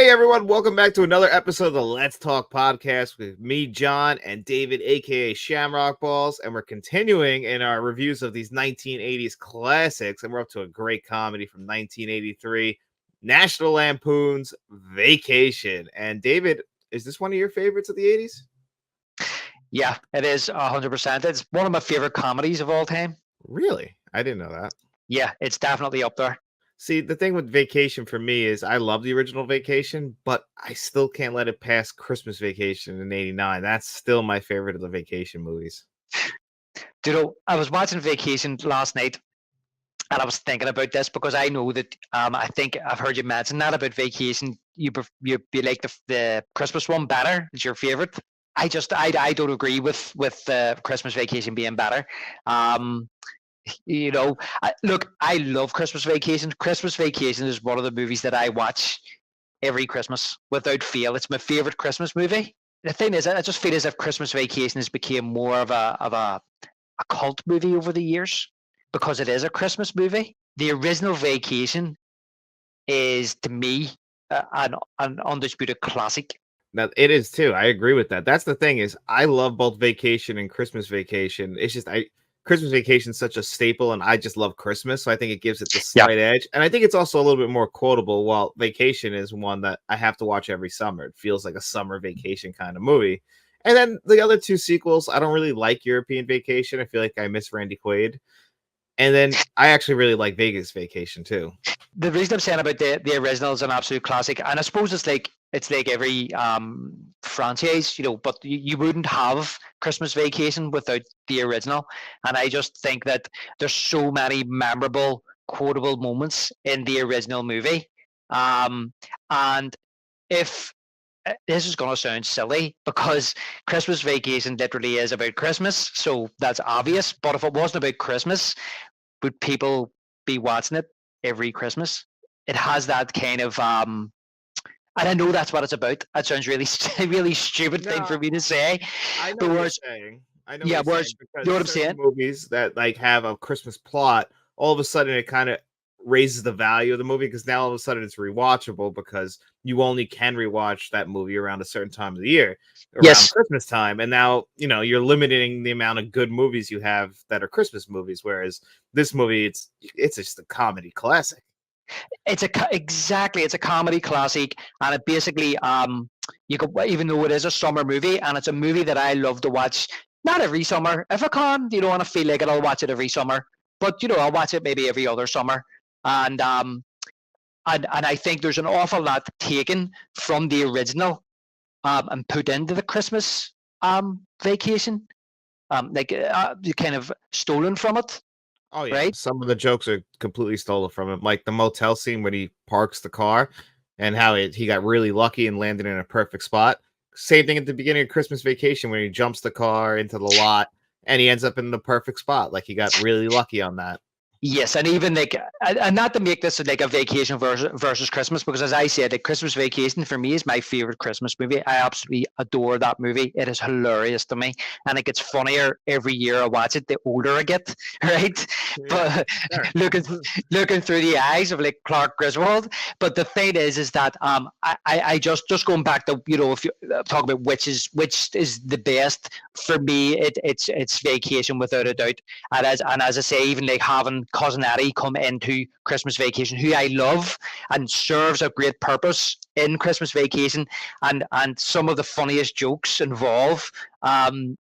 Hey everyone, welcome back to another episode of the Let's Talk podcast with me, John, and David, aka Shamrock Balls, and we're continuing in our reviews of these 1980s classics, and we're up to a great comedy from 1983, National Lampoon's Vacation. And David, is this one of your favorites of the 80s? Yeah, it is 100%. It's one of my favorite comedies of all time. Really? I didn't know that. Yeah, it's definitely up there. See, the thing with Vacation for me is I love the original Vacation, but I still can't let it pass Christmas Vacation in '89. That's still my favorite of the Vacation movies. I was watching Vacation last night and I was thinking about this because I know that I think I've heard you mention that about Vacation. You like the Christmas one better. It's your favorite. I don't agree with Christmas Vacation being better. Um, Look, I love Christmas Vacation. Christmas Vacation is one of the movies that I watch every Christmas without fail. It's my favorite Christmas movie. The thing is, I just feel as if Christmas Vacation has become more of a cult movie over the years because it is a Christmas movie. The original Vacation is, to me, an undisputed classic. Now it is too. I agree with that. That's the thing is I love both Vacation and Christmas Vacation. It's just Christmas Vacation is such a staple, and I just love Christmas, so I think it gives it the Yeah. slight edge. And I think it's also a little bit more quotable. While Vacation is one that I have to watch every summer. It feels like a summer vacation kind of movie. And then the other two sequels, I don't really like European Vacation. I feel like I miss Randy Quaid. And then I actually really like Vegas Vacation too. The reason I'm saying about the original is an absolute classic, and I suppose it's like every franchise, but you wouldn't have Christmas Vacation without the original. And I just think that there's so many memorable, quotable moments in the original movie. And if this is going to sound silly because Christmas Vacation literally is about Christmas, so that's obvious. But if it wasn't about Christmas, would people be watching it every Christmas? It has that kind of and I know that's what it's about. That sounds really really stupid thing for No, me to say. I know But what you're whereas, saying. I know what yeah, you're saying whereas you because know what I'm certain saying? movies that like have a Christmas plot, all of a sudden it kind of raises the value of the movie because now all of a sudden it's rewatchable because you only can rewatch that movie around a certain time of the year, around Yes, Christmas time. And now, you're limiting the amount of good movies you have that are Christmas movies, whereas this movie it's just a comedy classic. exactly. It's a comedy classic, and it basically you could, even though it is a summer movie, and it's a movie that I love to watch. Not every summer, if I can, and I feel like it, I'll watch it every summer. But I'll watch it maybe every other summer, and and I think there's an awful lot taken from the original and put into the Christmas Vacation, kind of stolen from it, Oh yeah, right? some of the jokes are completely stolen from him, like the motel scene when he parks the car and how he got really lucky and landed in a perfect spot. Same thing at the beginning of Christmas Vacation when he jumps the car into the lot and he ends up in the perfect spot. Like he got really lucky on that. Yes, and even like, and not to make this like a vacation versus Christmas, because as I said, like Christmas Vacation for me is my favorite Christmas movie. I absolutely adore that movie. It is hilarious to me, and it gets funnier every year I watch it. The older I get, right? Yeah, But sure. looking through the eyes of like Clark Griswold. But the thing is that I just going back to if you talk about which is the best for me, it's Vacation without a doubt. And as I say, even like having Cousin Eddie come into Christmas Vacation, who I love and serves a great purpose in Christmas Vacation, and some of the funniest jokes involve Cousin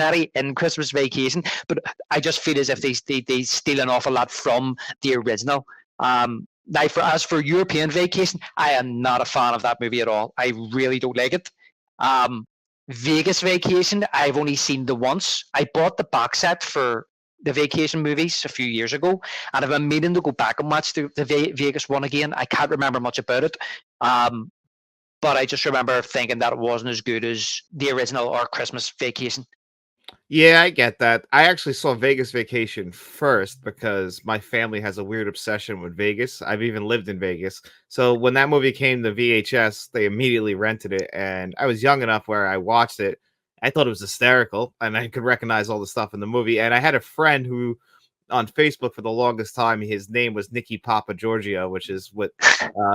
Eddie in Christmas Vacation. But I just feel as if they steal an awful lot from the original. Now, as for European Vacation, I am not a fan of that movie at all. I really don't like it. Um, Vegas Vacation, I've only seen the once. I bought the box set for the Vacation movies a few years ago, and I've been meaning to go back and watch the Vegas one again. I can't remember much about it, um, but I just remember thinking that it wasn't as good as the original or Christmas Vacation. Yeah, I get that. I actually saw Vegas Vacation first because my family has a weird obsession with Vegas. I've even lived in Vegas. So when that movie came to VHS, they immediately rented it. And I was young enough where I watched it. I thought it was hysterical and I could recognize all the stuff in the movie. And I had a friend who on Facebook for the longest time his name was Nicky Papa Giorgio, which is what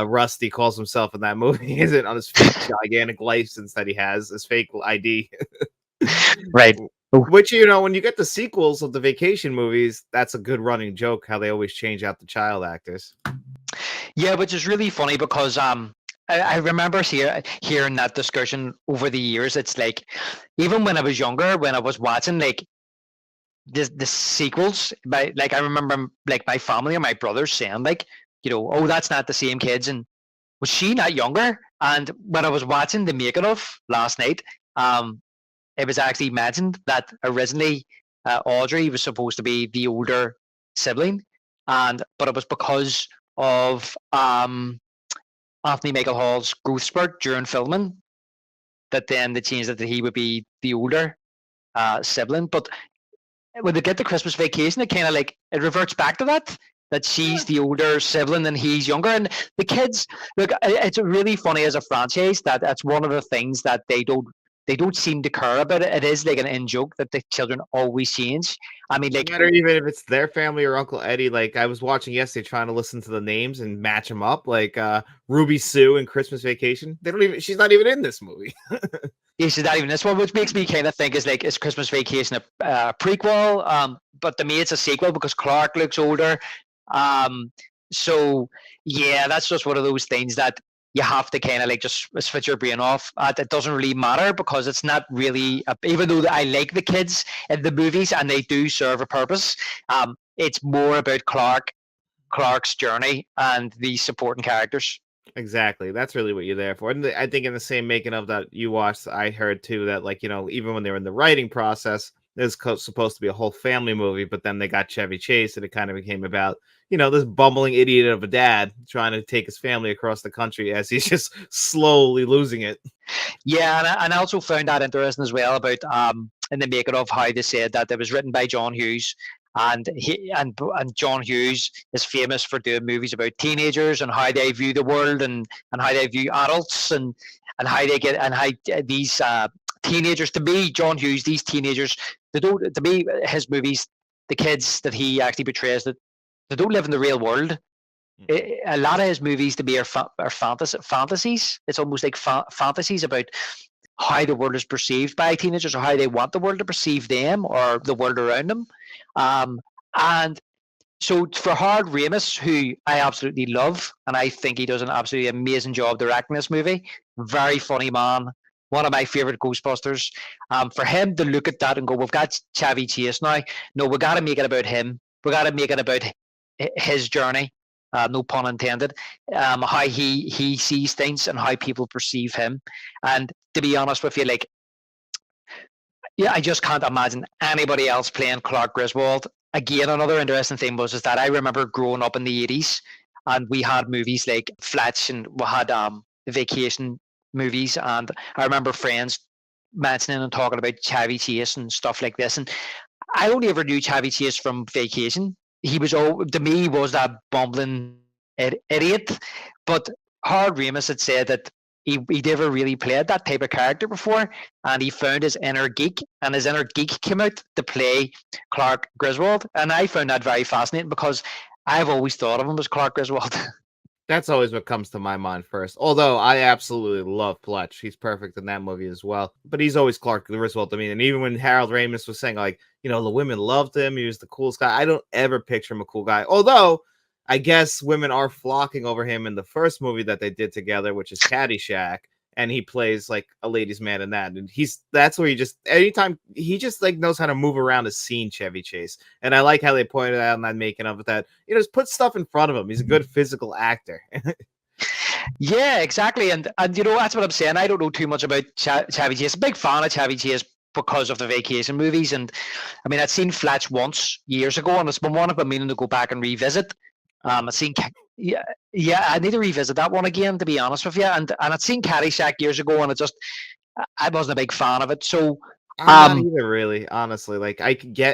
Rusty calls himself in that movie, isn't on his fake gigantic license that he has, his fake ID. Right. Oh, Which, you know, when you get the sequels of the vacation movies, that's a good running joke how they always change out the child actors. yeah, which is really funny because I remember hearing that discussion over the years. It's like even when I was younger, when I was watching like the sequels, I remember like my family and my brothers saying like, oh, that's not the same kids, and was she not younger? And when I was watching the making of last night, um, it was actually mentioned that originally Audrey was supposed to be the older sibling, but it was because of Anthony Michael Hall's growth spurt during filming that then they changed it that he would be the older sibling. But when they get the Christmas Vacation, it kind of like it reverts back to that she's the older sibling and he's younger. And the kids, look, it's really funny as a franchise that that's one of the things that they don't seem to care about it. It is like an in joke that the children always change. I mean, No like, matter even if it's their family or Uncle Eddie, like I was watching yesterday trying to listen to the names and match them up, like Ruby Sue in Christmas Vacation. They don't even she's not even in this movie. is not even this one, which makes me kind of think is like, is Christmas Vacation a prequel? But to me, it's a sequel because Clark looks older. Um, so yeah, that's just one of those things that you have to kind of like just switch your brain off. It doesn't really matter because it's not really, even though I like the kids in the movies and they do serve a purpose. It's more about Clark's journey and the supporting characters. Exactly. That's really what you're there for. And I think in the same making of that you watched, I heard too that, like, you know, even when they were in the writing process, this was supposed to be a whole family movie, but then they got Chevy Chase and it kind of became about, you know, this bumbling idiot of a dad trying to take his family across the country as he's just slowly losing it. Yeah, and I also found that interesting as well about in the making of how they said that it was written by John Hughes, and John Hughes is famous for doing movies about teenagers and how they view the world and how they view adults and how they get and how these teenagers, to me, John Hughes, these teenagers, they don't, to me, his movies, the kids that he actually portrays, that they don't live in the real world. A lot of his movies to me are fantasies. It's almost like fantasies about how the world is perceived by teenagers or how they want the world to perceive them or the world around them. Um, and so for Harold Ramis, who I absolutely love, and I think he does an absolutely amazing job directing this movie, very funny man, one of my favorite Ghostbusters. For him to look at that and go, we've got Chevy Chase now. No, we got to make it about him. We got to make it about his journey. No pun intended. How he sees things and how people perceive him. And to be honest with you, like, yeah, I just can't imagine anybody else playing Clark Griswold. Again, another interesting thing was is that I remember growing up in the 80s and we had movies like Fletch and we had vacation movies, and I remember friends mentioning and talking about Chevy Chase and stuff like this. And I only ever knew Chevy Chase from Vacation. He was all to me was that bumbling idiot. But Howard Ramis had said that he never really played that type of character before, and he found his inner geek, and his inner geek came out to play Clark Griswold, and I found that very fascinating because I've always thought of him as Clark Griswold. That's always what comes to my mind first. Although I absolutely love Fletch. He's perfect in that movie as well. But he's always Clark Griswold to me. And even when Harold Ramis was saying, like, you know, the women loved him, he was the coolest guy. I don't ever picture him a cool guy. Although I guess women are flocking over him in the first movie that they did together, which is Caddyshack. And he plays like a ladies' man in that. And that's where he just anytime he just like knows how to move around a scene, Chevy Chase. And I like how they pointed out in that making of it that, you know, just put stuff in front of him. He's a good physical actor. Yeah, exactly, and you know that's what I'm saying. I don't know too much about Chevy Chase. A big fan of Chevy Chase because of the vacation movies, and I mean I'd seen Fletch once years ago, and it's been one I've been meaning to go back and revisit. I've seen yeah, yeah, I need to revisit that one again to be honest with you, and I'd seen Caddyshack years ago, and I wasn't a big fan of it. So I'm not um, either, really, honestly. Like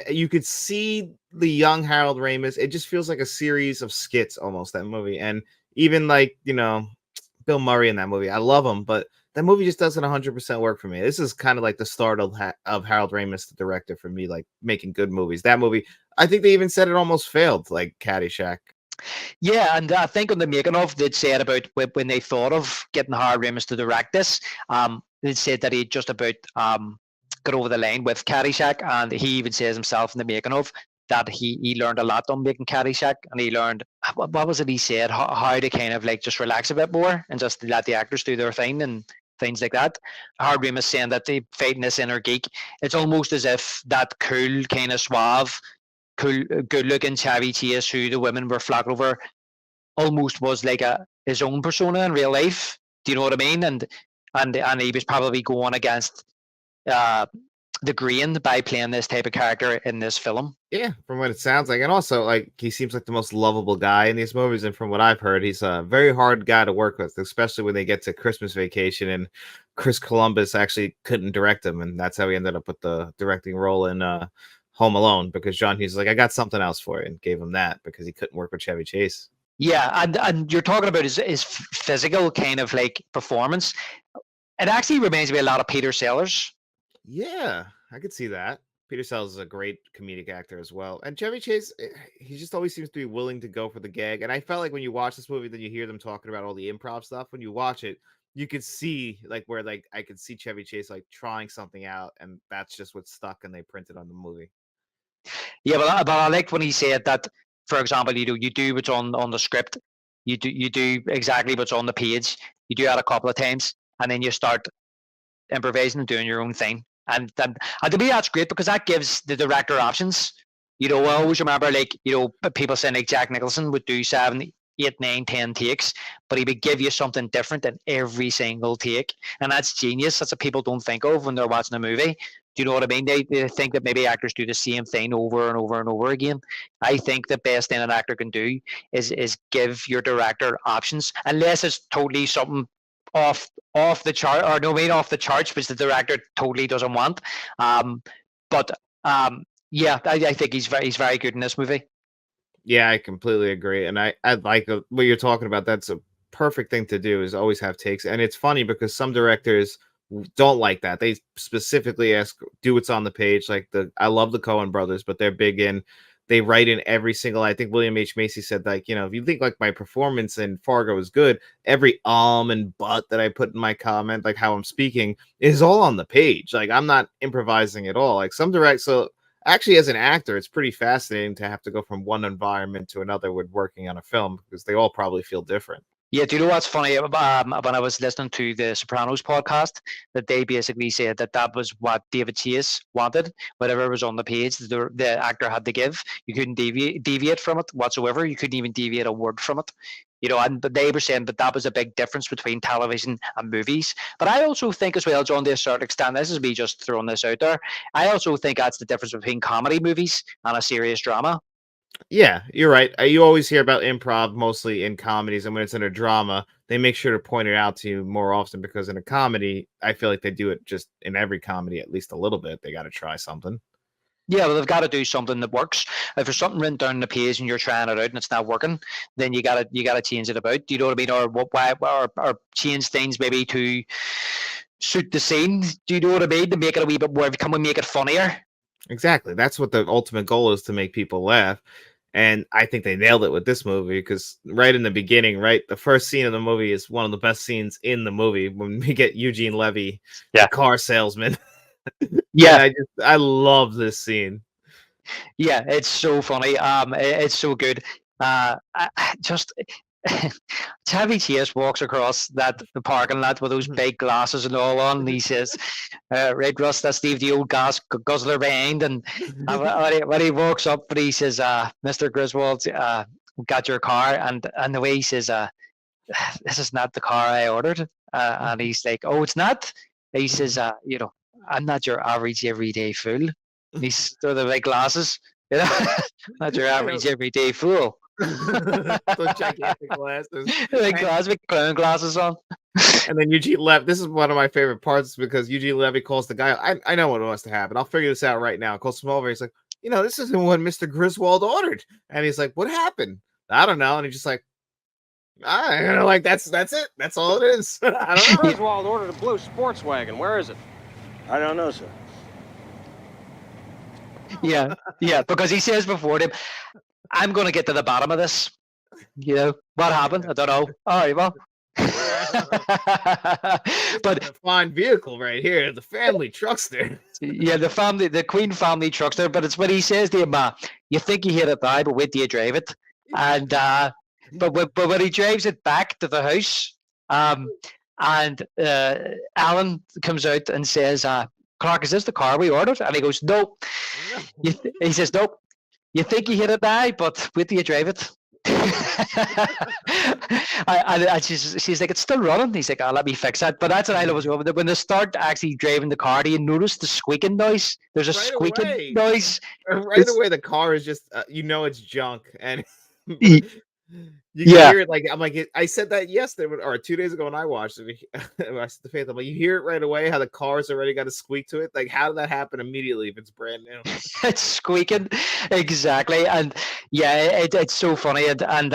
you could see the young Harold Ramis. It just feels like a series of skits almost, that movie. And even like, you know, Bill Murray in that movie. I love him, but that movie just doesn't 100% work for me. This is kind of like the start of Harold Ramis, the director, for me, like making good movies. That movie, I think they even said it almost failed, like Caddyshack. Yeah, and I think on the making of, they'd said about when they thought of getting Harold Ramis to direct this, they said that he just about got over the line with Caddyshack, and he even says himself in the making of that he learned a lot on making Caddyshack, and he learned what was it he said, how to kind of like just relax a bit more and just let the actors do their thing and things like that. Harold Ramis saying that they fighting this inner geek. It's almost as if that cool kind of suave cool, good-looking Chevy Chase, who the women were flocking over, almost was like his own persona in real life. Do you know what I mean? And he was probably going against uh, the grain by playing this type of character in this film. Yeah, from what it sounds like, and also like he seems like the most lovable guy in these movies. And from what I've heard, he's a very hard guy to work with, especially when they get to Christmas Vacation and Chris Columbus actually couldn't direct him, and that's how he ended up with the directing role in Home Alone, because John Hughes was like, "I got something else for you," and gave him that because he couldn't work with Chevy Chase. Yeah, and you're talking about his physical kind of like performance. It actually reminds me a lot of Peter Sellers. Yeah, I could see that. Peter Sellers is a great comedic actor as well. And Chevy Chase, he just always seems to be willing to go for the gag. And I felt like when you watch this movie, then you hear them talking about all the improv stuff. When you watch it, you could see like where like I could see Chevy Chase like trying something out, and that's just what stuck and they printed on the movie. Yeah, but I liked when he said that, for example, you do what's on the script, you do exactly what's on the page, you do that a couple of times, and then you start improvising and doing your own thing. And to me that's great because that gives the director options. I always remember like, people saying like Jack Nicholson would do 7, 8, 9, 10 takes, but he would give you something different in every single take. And that's genius. That's what people don't think of when they're watching a movie. Do you know what I mean? They think that maybe actors do the same thing over and over and over again. I think the best thing an actor can do is give your director options, unless it's totally something off off the chart, or no, made off the charts, which the director totally doesn't want. Um, but yeah, I think he's very good in this movie. Yeah, I completely agree. And I like what you're talking about. That's a perfect thing to do, is always have takes. And it's funny because some directors don't like that. They specifically ask, do what's on the page. Like I love the Coen brothers, but they're big in, they write in every single, I think William H. Macy said, like, if you think like my performance in Fargo is good, every and but that I put in my comment, like how I'm speaking, is all on the page. Like I'm not improvising at all. Like some direct, so actually as an actor, it's pretty fascinating to have to go from one environment to another with working on a film, because they all probably feel different. Yeah, do you know what's funny? When I was listening to the Sopranos podcast, that they basically said that was what David Chase wanted. Whatever was on the page, the actor had to give. You couldn't deviate from it whatsoever. You couldn't even deviate a word from it. And they were saying that was a big difference between television and movies. But I also think as well, John, to a certain extent, this is me just throwing this out there, I also think that's the difference between comedy movies and a serious drama. Yeah, you're right. You always hear about improv mostly in comedies, and when it's in a drama, they make sure to point it out to you more often, because in a comedy, I feel like they do it just in every comedy at least a little bit. They got to try something. Yeah, well, they've got to do something that works. If there's something written down on the page and you're trying it out and it's not working, then you gotta change it about. Do you know what I mean? Or why, or change things maybe to suit the scene. Do you know what I mean? To make it a wee bit more, come and make it funnier. Exactly. That's what the ultimate goal is, to make people laugh. And I think they nailed it with this movie, because right in the beginning, right, the first scene of the movie is one of the best scenes in the movie, when we get Eugene Levy, the Yeah, car salesman. And yeah, I love this scene. yeah. It's so funny. It's so good. Just Chevy Chase walks across the parking lot with those big glasses and all on, and he says, "Right, Russ, that's Steve, the old gas guzzler behind." And when he walks up, and he says, "Mr. Griswold, got your car," and the way he says, "This is not the car I ordered," and he's like, "Oh, it's not." He says, "I'm not your average everyday fool." He's through the big glasses, you know, not your I know. average everyday fool. Those gigantic glasses. Like And glasses with clown glasses on. And then Eugene Levy. This is one of my favorite parts, because Eugene Levy calls the guy. I know what wants to happen. I'll figure this out right now. Calls him over. He's like, this isn't what Mr. Griswold ordered. And he's like, what happened? I don't know. And he's just like, like that's it. That's all it is. I don't know. Griswold ordered a blue sports wagon. Where is it? I don't know, sir. Yeah, yeah, because he says before him, "I'm going to get to the bottom of this." What happened? Yeah. I don't know. All right, well. This is But a fine vehicle right here, the family truckster. yeah, the Queen family truckster. But it's when he says to him, "You think you hit it now, but wait till you drive it." And but when he drives it back to the house, um, and Alan comes out and says, "Clark, is this the car we ordered?" And he goes, "No." No. He says, "Nope. You think you hit it now, but wait till you drive it." And she's like, "It's still running." He's like, "Oh, let me fix that." But that's what I love as well. When they start actually driving the car, do you notice the squeaking noise? There's a Right squeaking away. noise. Right It's away, the car is just, it's junk, and y- you can yeah, hear it. Like I'm like, I said that yesterday or 2 days ago when I watched it. I said to Faith, I'm like, you hear it right away how the car's already got a squeak to it. Like, how did that happen immediately if it's brand new? it's squeaking exactly. And yeah, it's so funny. And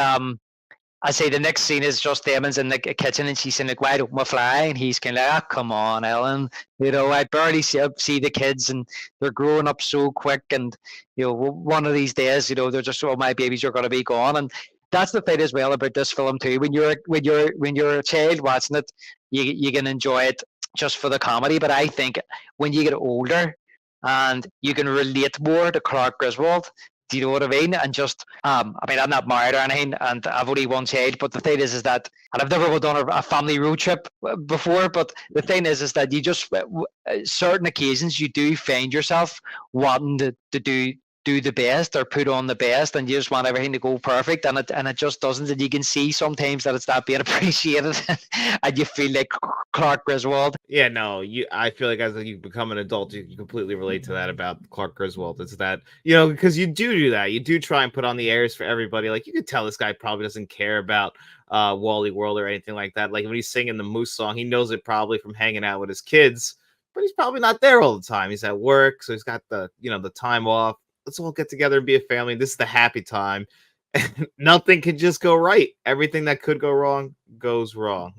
I say the next scene is just Damon's in the kitchen and she's saying like, "Why don't we fly?" And he's kind of like, come on, Ellen. I barely see the kids and they're growing up so quick. And one of these days, they're just, "Oh, my babies are going to be gone." And that's the thing as well about this film too. When you're a child watching it, you can enjoy it just for the comedy. But I think when you get older and you can relate more to Clark Griswold, do you know what I mean? And just, I mean, I'm not married or anything, and I've only one child. But the thing is that, and I've never done a family road trip before. But the thing is that you just, certain occasions, you do find yourself wanting to do the best or put on the best, and you just want everything to go perfect, and it just doesn't. And you can see sometimes that it's not being appreciated, and you feel like Clark Griswold. Yeah, no, I feel like as you become an adult, you can completely relate to that about Clark Griswold. It's that, because you do that. You do try and put on the airs for everybody. Like you could tell this guy probably doesn't care about Wally World or anything like that. Like when he's singing the Moose song, he knows it probably from hanging out with his kids, but he's probably not there all the time. He's at work, so he's got the time off. Let's all get together and be a family. This is the happy time. Nothing can just go right. Everything that could go wrong goes wrong.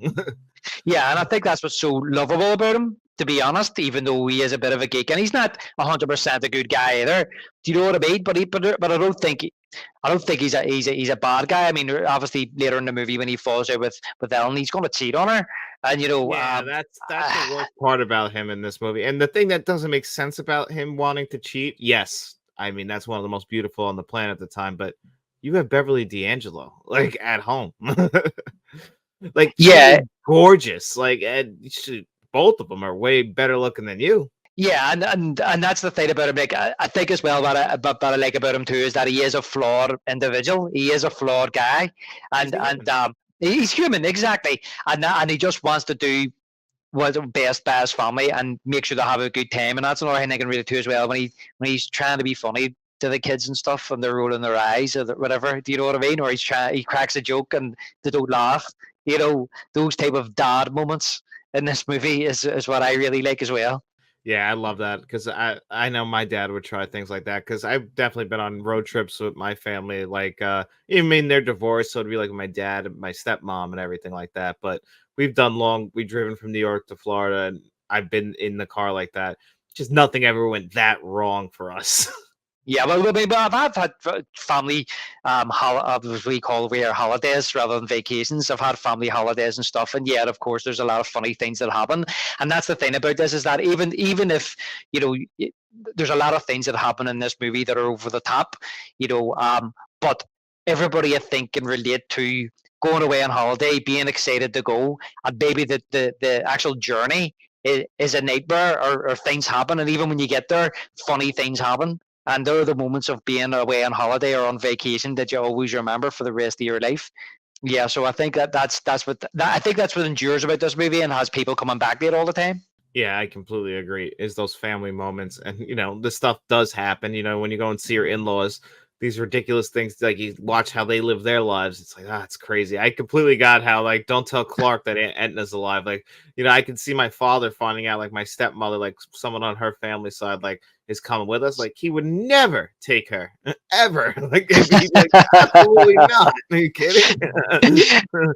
Yeah, and I think that's what's so lovable about him, to be honest, even though he is a bit of a geek. And he's not 100% a good guy either. Do you know what I mean? But I don't think he's a bad guy. I mean, obviously later in the movie when he falls out with Ellen, he's going to cheat on her, and Yeah, that's the worst part about him in this movie. And the thing that doesn't make sense about him wanting to cheat, yes, I mean that's one of the most beautiful on the planet at the time, but you have Beverly D'Angelo like at home. Like she yeah, is gorgeous. Like and both of them are way better looking than you. yeah, and that's the thing about him. Like I think as well what I like about him too is that he is a flawed individual. He is a flawed guy, He's and a and human. he's human exactly, and he just wants to do what's best by his family and make sure they have a good time. And that's another thing I can relate to as well when he's trying to be funny to the kids and stuff and they're rolling their eyes or whatever. Do you know what I mean? Or he cracks a joke and they don't laugh. Those type of dad moments in this movie is what I really like as well. Yeah, I love that because I know my dad would try things like that because I've definitely been on road trips with my family. Like, I mean, they're divorced, so it'd be like my dad, and my stepmom, and everything like that. But we've driven from New York to Florida, and I've been in the car like that. Just nothing ever went that wrong for us. Yeah, well, I mean, but I've had family, as we call we are holidays rather than vacations. I've had family holidays and stuff, and yet, of course, there's a lot of funny things that happen. And that's the thing about this is that even if you know, there's a lot of things that happen in this movie that are over the top, but everybody I think can relate to going away on holiday, being excited to go, and maybe the actual journey is a nightmare or things happen, and even when you get there, funny things happen and there are the moments of being away on holiday or on vacation that you always remember for the rest of your life. Yeah, so I think I think that's what endures about this movie and has people coming back to it all the time. Yeah, I completely agree. Is those family moments, and this stuff does happen. When you go and see your in-laws, these ridiculous things, like you watch how they live their lives. It's like, it's crazy. I completely got how, like, don't tell Clark that Aunt Edna's alive. Like, I can see my father finding out, like my stepmother, like someone on her family side, like is coming with us. Like, he would never take her ever. Like, he'd be like, absolutely not. Are you kidding?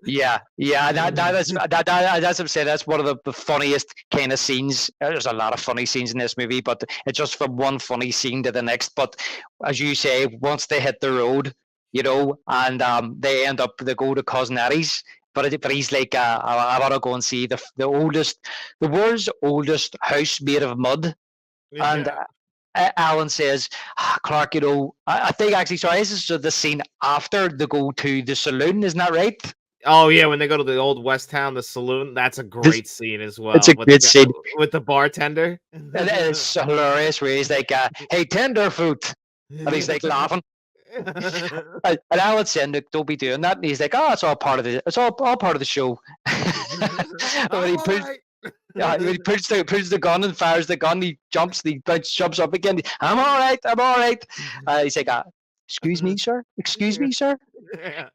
Yeah. That's what I'm saying. That's one of the funniest kind of scenes. There's a lot of funny scenes in this movie, but it's just from one funny scene to the next. But as you say, once they hit the road, and they go to Cousin Eddie's. But he's like, I want to go and see the world's oldest house made of mud. And Yeah. Alan says, Clark, I think actually, sorry, this is the scene after they go to the saloon, isn't that right? Oh yeah, when they go to the old West Town, the saloon, that's a This, great scene as it's well a great scene. with the bartender. And it's hilarious where he's like, hey, tenderfoot. And he's like laughing. And Alan said, "Look, don't be doing that." And he's like, "Oh, it's all part of all part of the show." And when he pulls, Right. when he pulls the gun and fires the gun, he jumps up again. I'm all right. I'm all right. He's like, "Excuse me, sir. Excuse me, sir." Yeah.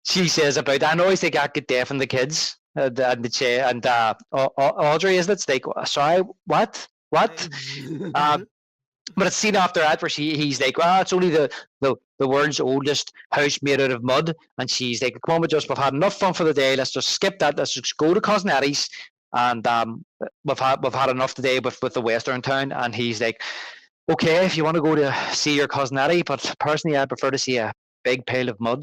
She says about, I know he's like, I could deafen the kids. And the chair and Audrey, isn't it? It's like, sorry, what? But it's seen after that where he's like, well, it's only the world's oldest house made out of mud. And she's like, come on, we've had enough fun for the day. Let's just skip that. Let's just go to Cousin Eddie's. And we've had enough today with the Western town. And he's like, okay, if you want to go to see your Cousin Eddie, but personally, I prefer to see a big pile of mud.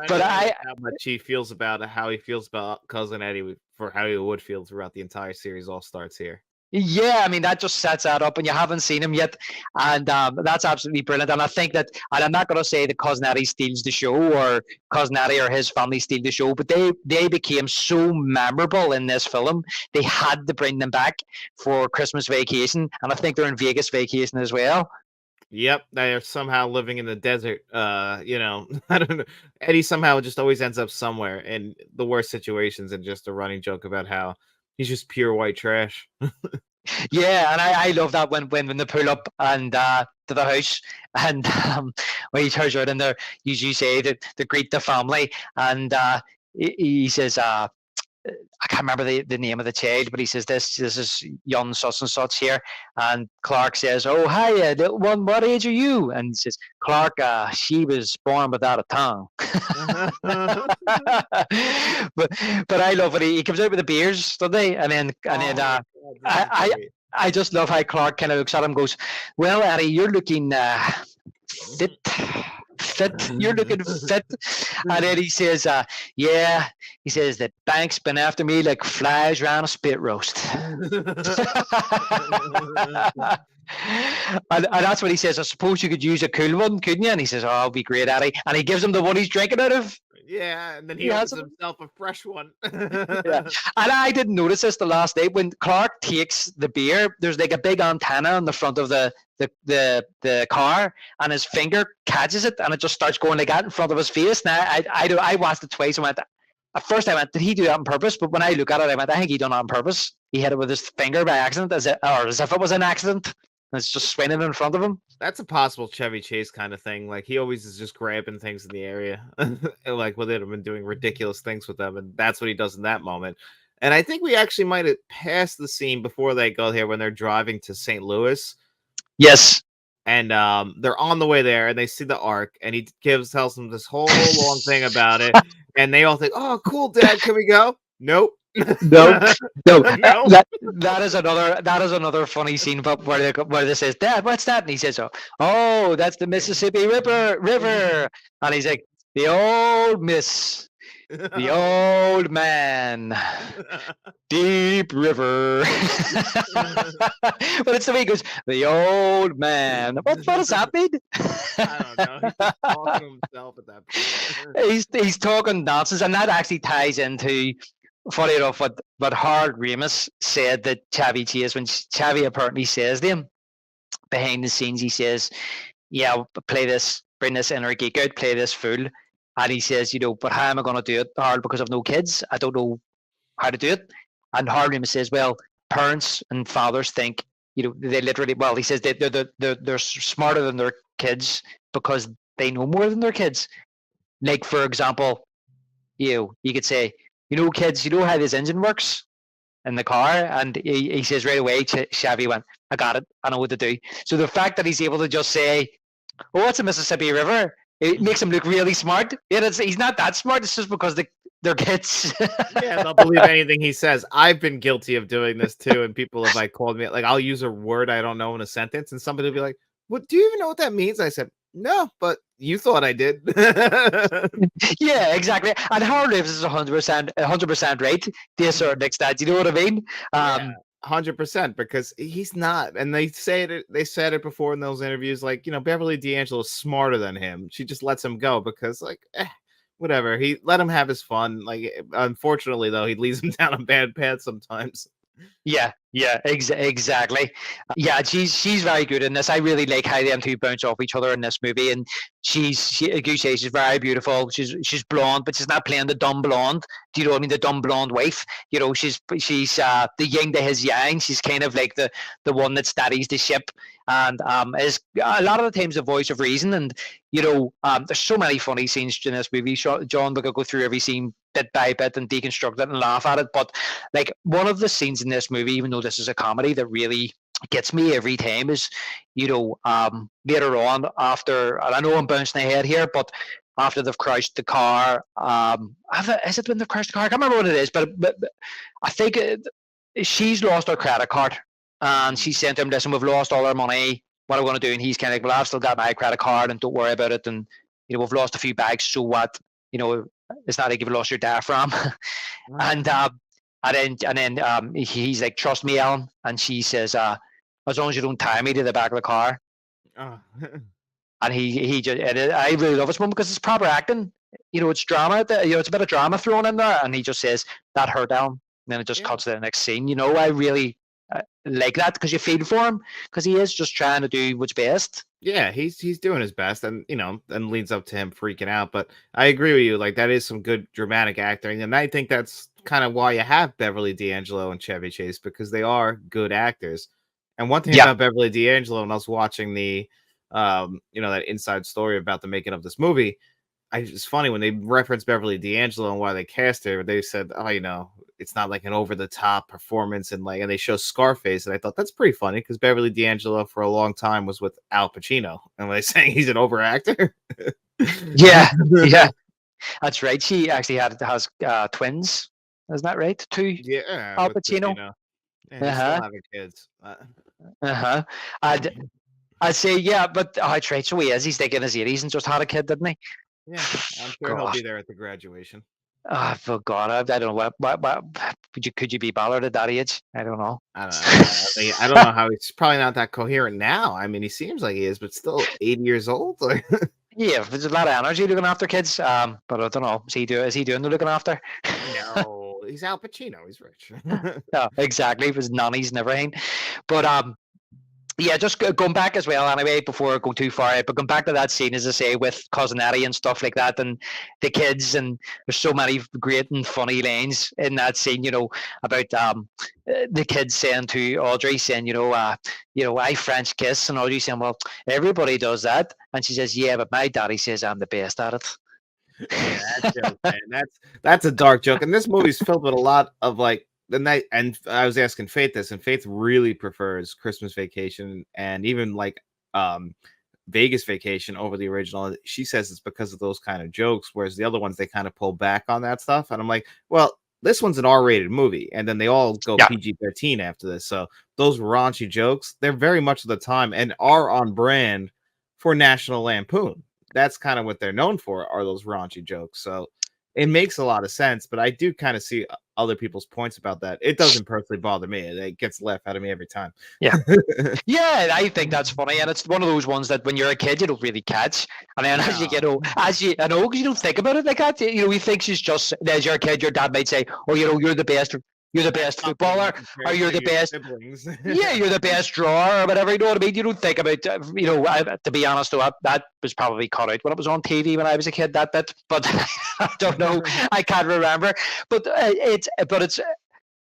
But how much he feels about how he feels about Cousin Eddie for how he would feel throughout the entire series all starts here. Yeah, I mean, that just sets that up, and you haven't seen him yet, and that's absolutely brilliant. And I think that, and I'm not going to say that Cousin Eddie steals the show, or Cousin Eddie or his family steal the show, but they became so memorable in this film. They had to bring them back for Christmas Vacation, and I think they're in Vegas Vacation as well. Yep, they're somehow living in the desert. I don't know. Eddie somehow just always ends up somewhere in the worst situations, and just a running joke about how he's just pure white trash. Yeah, and I love that when they pull up and to the house, and when he turns out in there, you say to greet the family, and he says, I can't remember the name of the child, but he says this is young such and such here, and Clark says, "Oh hi, little one, what age are you?" And he says, "Clark, she was born without a tongue." but I love it. He comes out with the beers, doesn't he? And then I just love how Clark kind of looks at him and goes, "Well, Eddie, you're looking fit. You're looking fit." And then he says, "Yeah." He says, "The bank's been after me like flies around a spit roast." And that's what he says. "I suppose you could use a cool one, couldn't you?" And he says, "Oh, I'll be great, Eddie." And he gives him the one he's drinking out of. Yeah, and then he opens himself a fresh one. Yeah. And I didn't notice this the last day when Clark takes the beer. There's like a big antenna on the front of the car, and his finger catches it, and it just starts going like that in front of his face. Now I watched it twice and went. At first I went, did he do that on purpose? But when I look at it, I went, I think he done it on purpose. He hit it with his finger by accident, as if it was an accident. And it's just swinging in front of him. That's a possible Chevy Chase kind of thing. Like, he always is just grabbing things in the area, like with it, and doing ridiculous things with them, and that's what he does in that moment. And I think we actually might have passed the scene before they go here when they're driving to St. Louis. Yes. And they're on the way there, and they see the Ark, and he tells them this whole long thing about it, and they all think, "Oh, cool, Dad, can we go?" Nope. No. No. That is another funny scene, but where they says, "Dad, what's that?" And he says, "Oh, that's the Mississippi River." And he's like, "The old miss, the old man, deep river." But it's the way he goes, "The old man." What does that mean? I don't know. He's just talking to himself at that point. He's talking nonsense, and that actually ties into, funny enough, what Harold Ramis said that Chevy Chase, when Chevy apparently says to him behind the scenes, he says, "Yeah, play this, bring this inner geek out, play this fool." And he says, "But how am I going to do it, Harold, because I've no kids? I don't know how to do it." And Harold Ramis says, "Well, parents and fathers think, they literally, well, he says they're smarter than their kids because they know more than their kids. Like, for example, you could say, kids, how this engine works?" in the car, and he says right away, Chevy went, I got it, I know what to do. So the fact that he's able to just say, oh, it's a Mississippi River, it makes him look really smart. Yeah, he's not that smart. It's just because they're kids. Yeah, they'll believe anything he says. I've been guilty of doing this too, and people have like called me like I'll use a word I don't know in a sentence, and somebody will be like, "What? Do you even know what that means?" I said, "No, but you thought I did." Yeah, exactly. And Howard Reeves is 100% right to a certain extent. You know what I mean? Yeah, Um, 100% because he's not, and they say it. They said it before in those interviews, like Beverly D'Angelo's smarter than him. She just lets him go because like. Whatever. He let him have his fun. Like, unfortunately, though, he leads him down a bad path sometimes. yeah, exactly. Yeah, she's very good in this. I really like how them two bounce off each other in this movie, and Goose Chase is very beautiful. She's blonde, but she's not playing the dumb blonde. Do you know what I mean? The dumb blonde wife. She's the yin to his yang. She's kind of like the one that steadies the ship, and is a lot of the times the voice of reason. And there's so many funny scenes in this movie. John, we could go through every scene bit by bit and deconstruct it and laugh at it, but like one of the scenes in this movie, even though this is a comedy, that really gets me every time is, later on after, and I know I'm bouncing ahead here, but after they've crashed the car, is it when they've crashed the car? I can't remember what it is, but I think she's lost her credit card, and she sent him, listen, we've lost all our money. What are we going to do? And he's kind of like, well, I've still got my credit card, and don't worry about it. And we've lost a few bags, so what? It's not like you've lost your diaphragm. and then he's like, trust me, Alan. And she says, as long as you don't tie me to the back of the car. Oh. And he just, I really love this moment because it's proper acting. It's drama. It's a bit of drama thrown in there. And he just says, that hurt, Alan. And then it just cuts to the next scene. I really like that because you feel for him because he is just trying to do what's best. Yeah, he's doing his best, and and leads up to him freaking out. But I agree with you. Like that is some good dramatic acting, and I think that's kind of why you have Beverly D'Angelo and Chevy Chase because they are good actors. And one thing Yeah. about Beverly D'Angelo, and I was watching the, that inside story about the making of this movie. It's funny when they reference Beverly D'Angelo and why they cast her. They said, "Oh, it's not like an over the top performance," and they show Scarface, and I thought that's pretty funny because Beverly D'Angelo for a long time was with Al Pacino, and they saying he's an overactor. Yeah, that's right. She actually has twins, isn't that right? Two Yeah, Al with Pacino. Pacino. Yeah, he's still Uh-huh. having kids. Uh-huh. I'd say, yeah, but that's right. So he is. He's like in his 80s and just had a kid, didn't he? Yeah, I'm sure he'll God. be there at the graduation. For God, I don't know what could you be bothered at that age? I don't know. I don't know. I don't know how he's probably not that coherent now. I mean, he seems like he is, but still 80 years old. Yeah, there's a lot of energy looking after kids. But I don't know. Is he doing the looking after? No, he's Al Pacino. He's rich. Yeah, exactly. It was nannies and everything. But yeah, just going back as well anyway, before I go too far, but going back to that scene, as I say, with Cousin Eddie and stuff like that, and the kids, and there's so many great and funny lines in that scene, about the kids saying to Audrey, saying, I French kiss, and Audrey saying, well, everybody does that. And she says, yeah, but my daddy says I'm the best at it. Yeah, that joke, man. That's a dark joke. And this movie's filled with a lot of like the night. And I was asking Faith this, and Faith really prefers Christmas Vacation and even like Vegas Vacation over the original. She says it's because of those kind of jokes, whereas the other ones they kind of pull back on that stuff. And I'm like, well, this one's an R-rated movie, and then they all go PG-13 after this. So those raunchy jokes, they're very much of the time and are on brand for National Lampoon. That's kind of what they're known for, are those raunchy jokes. So it makes a lot of sense, but I do kind of see other people's points about that. It doesn't personally bother me. It gets laughed out of me every time. Yeah. Yeah, I think that's funny, and it's one of those ones that when you're a kid you don't really catch, and then as you get old, because you don't think about it like that. You think she's just, as you're a kid, your dad might say, "Oh, you're the best." You're the best footballer, or you're the best. Yeah, you're the best drawer, or whatever. You know what I mean? You don't think about, to be honest, though, that was probably cut out when it was on TV when I was a kid. That bit, but I don't know. I can't remember. But it's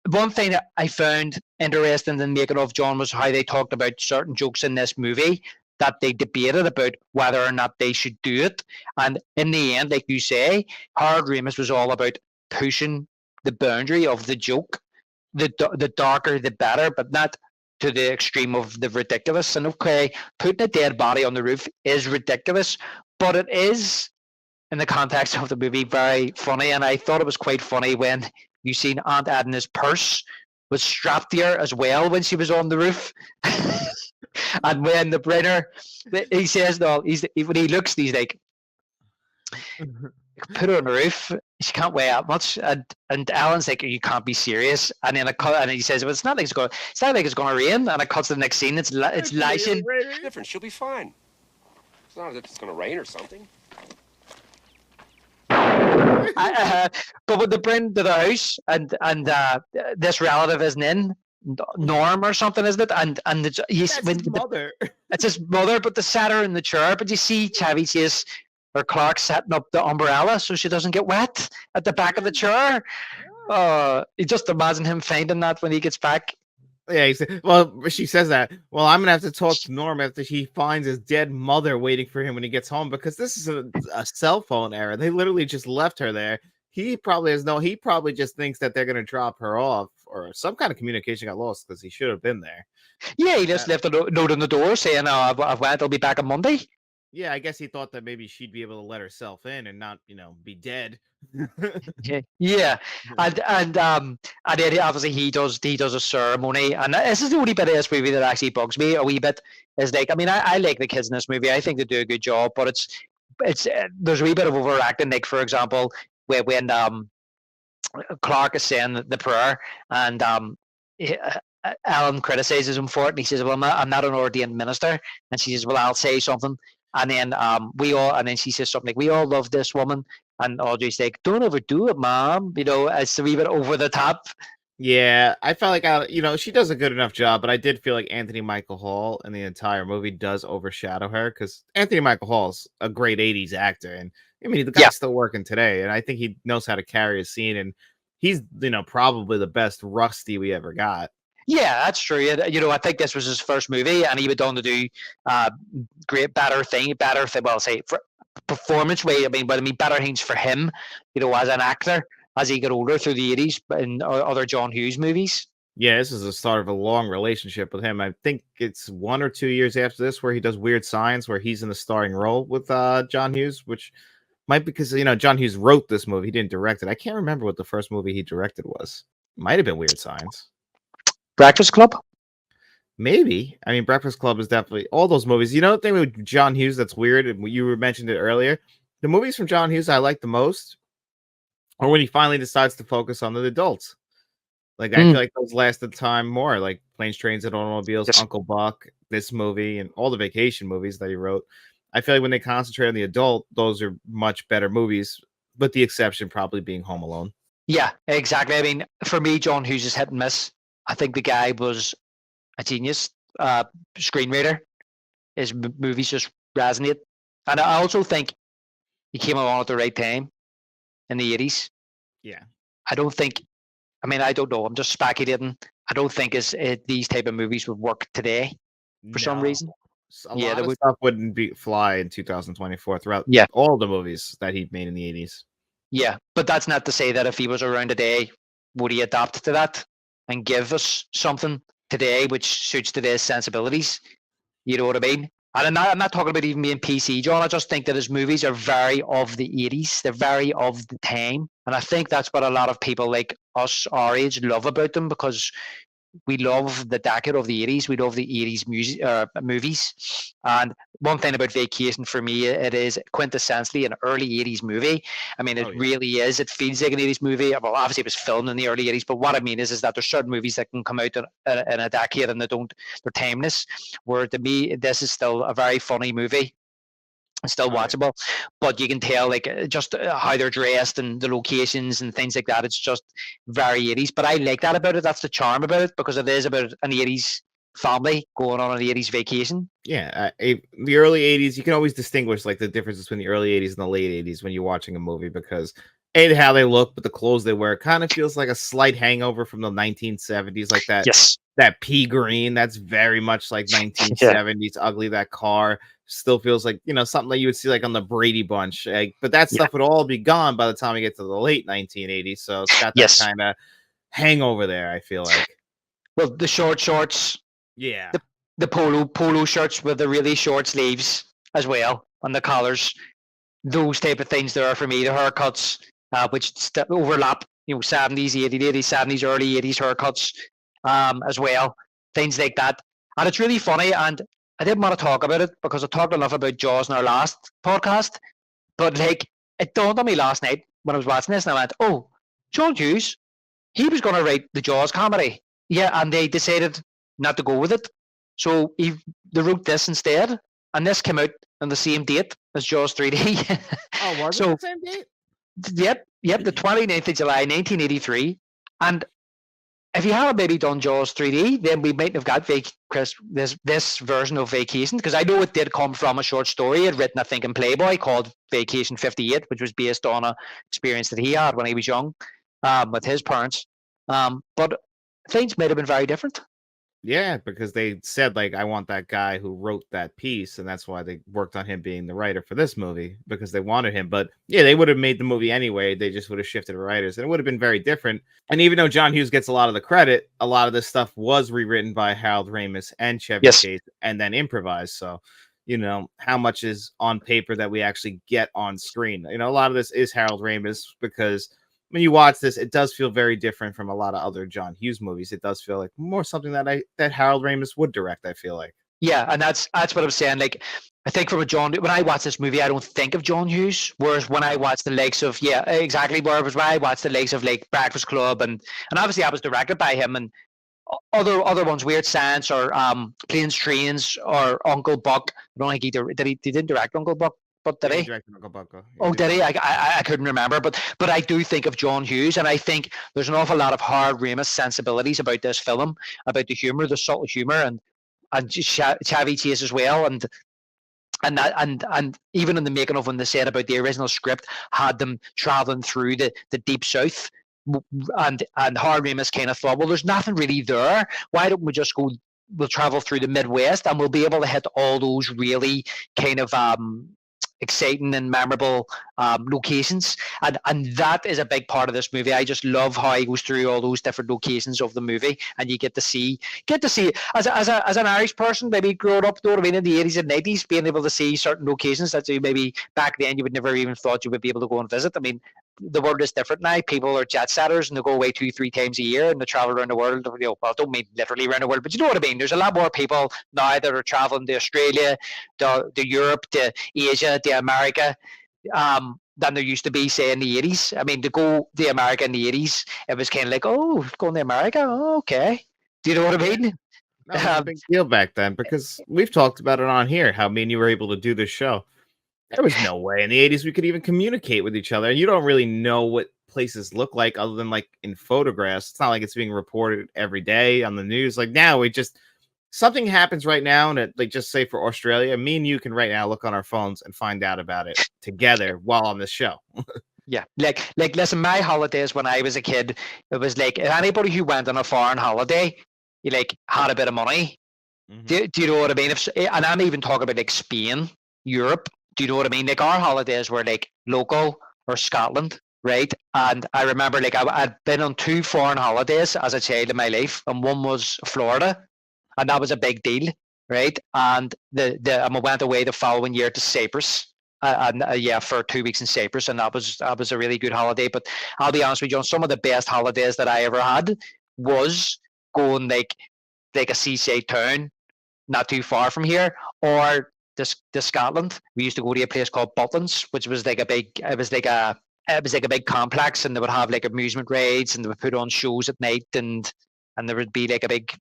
one thing that I found interesting in making of John was how they talked about certain jokes in this movie that they debated about whether or not they should do it. And in the end, like you say, Harold Ramis was all about pushing the boundary of the joke the darker the better, but not to the extreme of the ridiculous. And okay, putting a dead body on the roof is ridiculous, but it is in the context of the movie very funny. And I thought it was quite funny when you seen Aunt Edna's purse was strapped to her as well when she was on the roof. And when the printer, he says, no, when he looks, he's like, put her on the roof. She can't weigh out much. And Alan's like, you can't be serious. And then and he says, well, it's not like it's going to rain. And it cuts to the next scene. It's lashing. Different. She'll be fine. It's not as if it's going to rain or something. But when they bring to the house and this relative isn't in, Norm or something, isn't it? And his mother. It's his mother, but they sat her in the chair. But you see Chevy Chase or Clark setting up the umbrella so she doesn't get wet at the back of the chair. You just imagine him finding that when he gets back. Yeah, she says that. Well, I'm gonna have to talk to Norm after he finds his dead mother waiting for him when he gets home, because this is a cell phone era. They literally just left her there. He probably just thinks that they're gonna drop her off, or some kind of communication got lost because he should have been there. Yeah, he just left a note on the door saying, I've went, I'll be back on Monday. Yeah, I guess he thought that maybe she'd be able to let herself in and not, be dead. Yeah, and then obviously he does a ceremony, and this is the only bit of this movie that actually bugs me a wee bit. Is like, I mean, I like the kids in this movie. I think they do a good job, but it's there's a wee bit of overacting. Like, for example, when Clark is saying the prayer, and Alan criticizes him for it, and he says, well, I'm not an ordained minister, and she says, well, I'll say something. And then and then she says something like, we all love this woman. And Audrey's like, don't overdo it, Mom. It's a wee bit over the top. Yeah, I felt like, she does a good enough job, but I did feel like Anthony Michael Hall in the entire movie does overshadow her, because Anthony Michael Hall's a great 80s actor. And I mean, the guy's still working today, and I think he knows how to carry a scene. And he's, probably the best Rusty we ever got. Yeah, that's true. I think this was his first movie, and he went on to do better thing. Well, say for performance way. I mean, better things for him. As an actor, as he got older through the 80s, in other John Hughes movies. Yeah, this is the start of a long relationship with him. I think it's 1 or 2 years after this where he does Weird Science, where he's in the starring role with John Hughes, which might be because John Hughes wrote this movie. He didn't direct it. I can't remember what the first movie he directed was. Might have been Weird Science. Breakfast Club? Maybe. I mean, Breakfast Club is definitely all those movies. The thing with John Hughes that's weird, and you mentioned it earlier, the movies from John Hughes I like the most are when he finally decides to focus on the adults. Like, I feel like those last the time more, like Planes, Trains, and Automobiles, yes. Uncle Buck, this movie, and all the vacation movies that he wrote. I feel like when they concentrate on the adult, those are much better movies, with the exception probably being Home Alone. Yeah, exactly. I mean, for me, John Hughes is hit and miss. I think the guy was a genius screenwriter. His movies just resonate. And I also think he came along at the right time in the 80s. Yeah. I don't know. I'm just speculating. I don't think these type of movies would work today for some reason. A lot of stuff wouldn't fly in 2024 throughout all the movies that he made in the 80s. Yeah, but that's not to say that if he was around today, would he adapt to that and give us something today which suits today's sensibilities? You know what I mean? And I'm not talking about even being PC, John. I just think that his movies are very of the 80s. They're very of the time. And I think that's what a lot of people like us, our age, love about them, because we love the decade of the 80s. We love the 80s movies. And one thing about Vacation for me, it is quintessentially an early 80s movie. I mean, it really is. It feels like an 80s movie. Well, obviously it was filmed in the early 80s, but what I mean is that there's certain movies that can come out in a decade and they're timeless. Where to me, this is still a very funny movie. Still watchable, but you can tell like just how they're dressed and the locations and things like that. It's just very 80s, but I like that about it. That's the charm about it, because it is about an 80s family going on an 80s vacation. Yeah, the early 80s, you can always distinguish like the difference between the early 80s and the late 80s when you're watching a movie, because how they look, but the clothes they wear kind of feels like a slight hangover from the 1970s, like that. Yes. That pea green, that's very much like 1970s. Ugly. That car still feels like, something that you would see like on the Brady Bunch. But that stuff would all be gone by the time we get to the late 1980s. So it's got that kind of hangover there, I feel like. Well, the short shorts, Yeah. the polo shirts with the really short sleeves as well, and the collars. Those type of things there are for me. The haircuts, which overlap, 70s, 80s, 70s, early 80s haircuts, as well. Things like that. And it's really funny. And I didn't want to talk about it because I talked enough about Jaws in our last podcast. But like, it dawned on me last night when I was watching this, and I went, "Oh, John Hughes, he was going to write the Jaws comedy, yeah, and they decided not to go with it, so they wrote this instead, and this came out on the same date as Jaws 3D." Oh, was it So, the same date? yep, the 29th of July, 1983, and if you had maybe done Jaws 3D, then we might have got this version of Vacation, because I know it did come from a short story I'd written, I think, in Playboy called Vacation 58, which was based on a experience that he had when he was young, with his parents. But things might have been very different. Yeah, because they said, like, I want that guy who wrote that piece, and that's why they worked on him being the writer for this movie, because they wanted him. But yeah, they would have made the movie anyway. They just would have shifted writers, and it would have been very different. And even though John Hughes gets a lot of the credit, a lot of this stuff was rewritten by Harold Ramis and Chevy Yes. Chase and then improvised. So, how much is on paper that we actually get on screen? A lot of this is Harold Ramis, because when you watch this, it does feel very different from a lot of other John Hughes movies. It does feel like more something that Harold Ramis would direct, I feel like. Yeah, and that's what I'm saying. Like, I think when I watch this movie, I don't think of John Hughes. Whereas when I watch the likes of, yeah, exactly. Whereas when I watch the likes of like Breakfast Club, and obviously I was directed by him, and other ones, Weird Science, or Planes, Trains, or Uncle Buck. I don't think he didn't direct Uncle Buck, but did Yeah, he? he directed Uncle Bucko. Oh, did he? I couldn't remember, but I do think of John Hughes, and I think there's an awful lot of Harold Ramis sensibilities about this film, about the humor, the subtle humor, and Chevy Chase as well, and even in the making of, when they said about the original script had them traveling through the deep south, and Harold Ramis kind of thought, well, there's nothing really there. Why don't we just go? We'll travel through the Midwest, and we'll be able to hit all those really kind of exciting and memorable locations, and that is a big part of this movie. I just love how he goes through all those different locations of the movie, and you get to see as an Irish person, maybe growing up, though, I mean, in the 80s and 90s, being able to see certain locations that you maybe back then you would never even thought you would be able to go and visit. I mean, the world is different now. People are jet setters, and they go away 2-3 times a year, and they travel around the world. Well, I don't mean literally around the world, but you know what I mean. There's a lot more people now that are traveling to Australia, to Europe, to Asia, to America, than there used to be, say, in the 80s. I mean, to go to America in the 80s, it was kind of like, oh, going to America? Oh, okay. Do you know what I mean? No, it was a big deal back then, because we've talked about it on here, how me and you were able to do this show. There was no way in the 80s we could even communicate with each other. And you don't really know what places look like other than like in photographs. It's not like it's being reported every day on the news. Like now, we just something happens right now, and it, like, just say for Australia, me and you can right now look on our phones and find out about it together while on this show. Yeah, like listen, my holidays when I was a kid, it was like anybody who went on a foreign holiday, you like had a bit of money. Do you know what I mean? And I'm even talking about like Spain, Europe. Do you know what I mean? Like our holidays were like local or Scotland, right? And I remember like I'd been on 2 foreign holidays as a child in my life, and one was Florida, and that was a big deal, right? And I went away the following year to Cyprus. Yeah, for 2 weeks in Cyprus, and that was a really good holiday. But I'll be honest with you, some of the best holidays that I ever had was going like a seaside town not too far from here, or to Scotland. We used to go to a place called Butlins, which was like a big. It was like a big complex, and they would have like amusement rides, and they would put on shows at night, and there would be like a big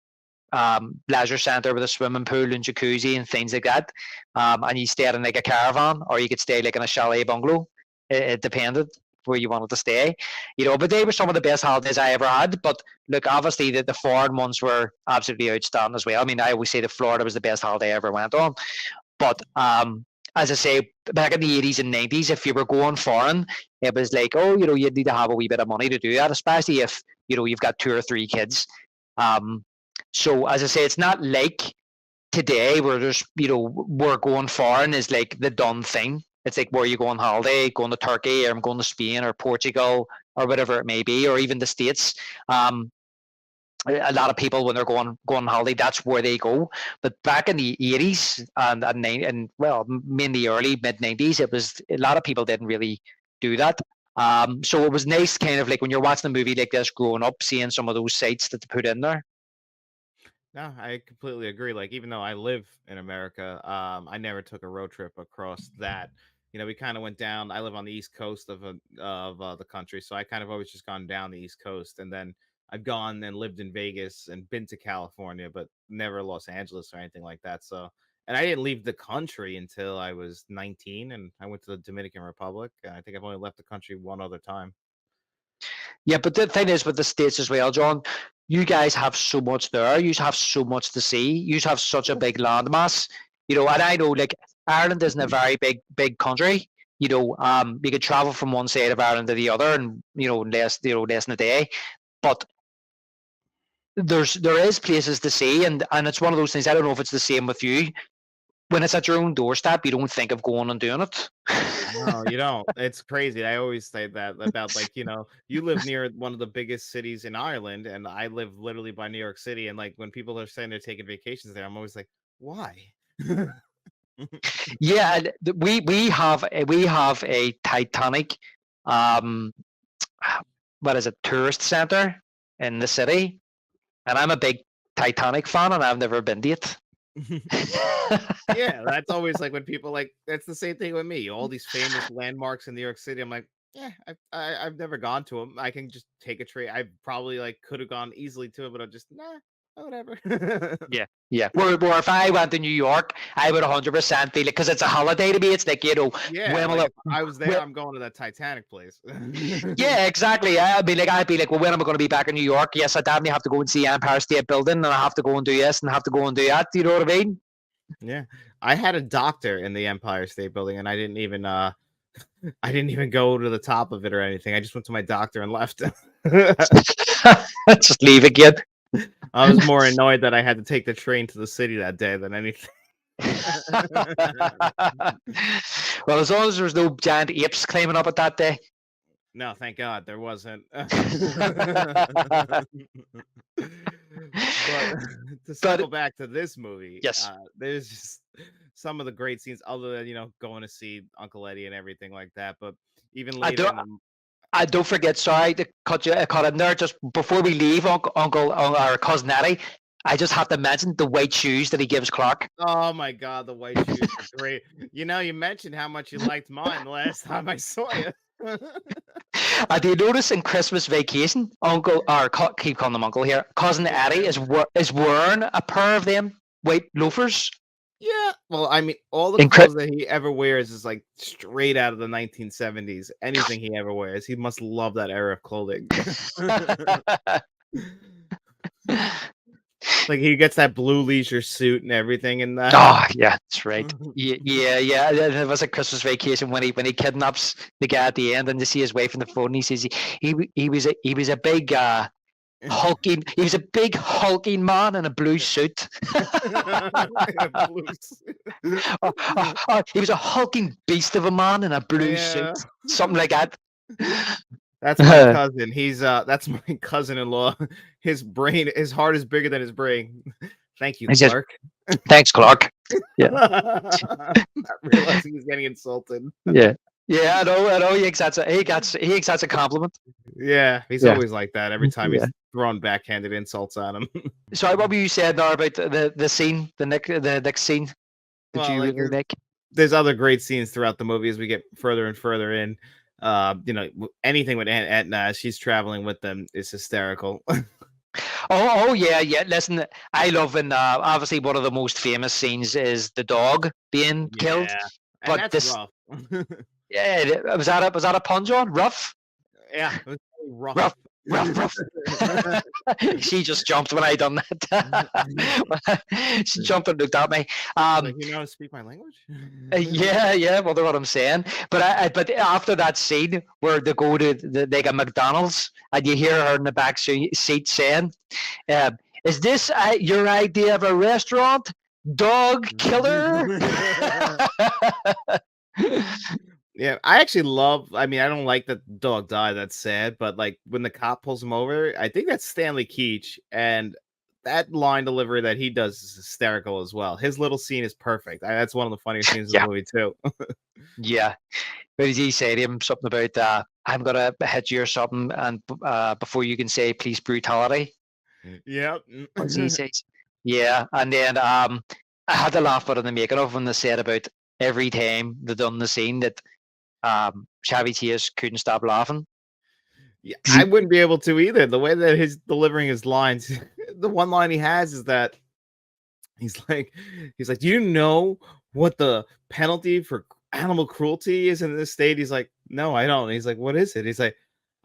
leisure center with a swimming pool and jacuzzi and things like that. And you stayed in like a caravan, or you could stay like in a chalet bungalow. It depended where you wanted to stay, but they were some of the best holidays I ever had. But look, obviously the foreign ones were absolutely outstanding as well. I mean, I always say that Florida was the best holiday I ever went on. But as I say, back in the 80s and 90s, if you were going foreign, it was like, oh, you'd need to have a wee bit of money to do that, especially if, you've got 2 or 3 kids. So as I say, it's not like today where there's, we're going foreign is like the done thing. It's like, where you go on holiday, going to Turkey, or I'm going to Spain or Portugal, or whatever it may be, or even the States. A lot of people when they're going on holiday, that's where they go. But back in the 80s and well, mainly early mid 90s, it was a lot of people didn't really do that. So it was nice, kind of like when you're watching a movie like this, growing up, seeing some of those sites that they put in there. No, I completely agree. Like, even though I live in America, I never took a road trip across that. We kind of went down. I live on the east coast of the country, so I kind of always just gone down the east coast, and then I've gone and lived in Vegas and been to California, but never Los Angeles or anything like that. So, and I didn't leave the country until I was 19, and I went to the Dominican Republic. I think I've only left the country one other time. Yeah, but the thing is with the States as well, John, you guys have so much there. You have so much to see. You have such a big landmass, and I know like Ireland isn't a very big country. You could travel from one side of Ireland to the other and less than a day. But there is places to see, and it's one of those things. I don't know if it's the same with you. When it's at your own doorstep, you don't think of going and doing it. No, you don't. It's crazy. I always say that about, like, you live near one of the biggest cities in Ireland, and I live literally by New York City. And like when people are saying they're taking vacations there, I'm always like, why? Yeah, and we have a Titanic, um, what is it, tourist center in the city, and I'm a big Titanic fan, and I've never been to it. Yeah, that's always like when people like that's the same thing with me. All these famous landmarks in New York City, I'm like, yeah, I've never gone to them. I can just take a train. I probably like could have gone easily to it, but I'm just whatever. Yeah, yeah. Where if I went to New York, I would 100% feel it because it's a holiday to me. It's like Yeah, when will like it, if I was there, when, I'm going to that Titanic place. yeah, exactly. I'd be like, well, when am I going to be back in New York? Yes, I definitely have to go and see Empire State Building, and I have to go and do this, and I have to go and do that. Do you know what I mean? Yeah, I had a doctor in the Empire State Building, and I didn't even I didn't even go to the top of it or anything. I just went to my doctor and left. Just leave again. I was more annoyed that I had to take the train to the city that day than anything. Well, as long as there's no giant apes climbing up at that day. No, thank God there wasn't. But to circle back to this movie, Yes. there's just some of the great scenes, other than going to see Uncle Eddie and everything like that. But even I later don't. in the Don't forget. Sorry to cut in there. Just before we leave, Uncle or Cousin Eddie, I just have to mention the white shoes that he gives Clark. oh my God, the white shoes are great. You mentioned how much you liked mine the last time I saw you. Do you notice in Christmas Vacation, Uncle or keep calling him Uncle here, Cousin Eddie is wearing a pair of them white loafers. Yeah, well, I mean, all the In clothes that he ever wears is like straight out of the 1970s. Anything he ever wears, he must love that era of clothing. Like he gets that blue leisure suit and everything in that. Oh yeah, that's right. Yeah. It was a Christmas Vacation when he kidnaps the guy at the end, and you see his wife on the phone. And he says he was a big hulking. He was a big hulking man in a blue suit. He was a hulking beast of a man in a blue suit, something like that. That's my cousin. That's my cousin-in-law. His heart is bigger than his brain. Thank you, Clark. Thanks, Clark. Yeah. Not realizing he's getting insulted. Yeah. Yeah, I know. He accepts a compliment. Yeah, he's always like that. Every time he's throwing backhanded insults at him. Sorry, what were you saying now about the scene, the next scene? There's other great scenes throughout the movie as we get further and further in. Anything with Aunt Etna, she's traveling with them, is hysterical. Oh yeah. Listen, I love, and obviously one of the most famous scenes is the dog being killed. But that's rough. Yeah, was that a pun, John? Rough? Yeah, it was rough. Rough. She just jumped when I done that. She jumped and looked at me. Like, you know how to speak my language? Yeah. Well, that's what I'm saying. But but after that scene where they go to like a McDonald's, and you hear her in the back seat saying, "Is this your idea of a restaurant, dog killer?" Yeah, I actually love. I mean, I don't like that the dog died. That's sad. But like when the cop pulls him over, I think that's Stanley Keach, and that line delivery that he does is hysterical as well. His little scene is perfect. That's one of the funniest scenes in Yeah, the movie too. yeah. What did he say to him? Something about I'm gonna hit you or something, and before you can say police brutality. Yep. What does he say? Yeah, and then I had to laugh at in the making of when they said about every time they done the scene that Chevy Chase couldn't stop laughing. Yeah, 'Cause I wouldn't be able to either. The way that he's delivering his lines, the one line he has is that he's like, "Do you know what the penalty for animal cruelty is in this state?" He's like, "No, I don't." And he's like, "What is it?" He's like,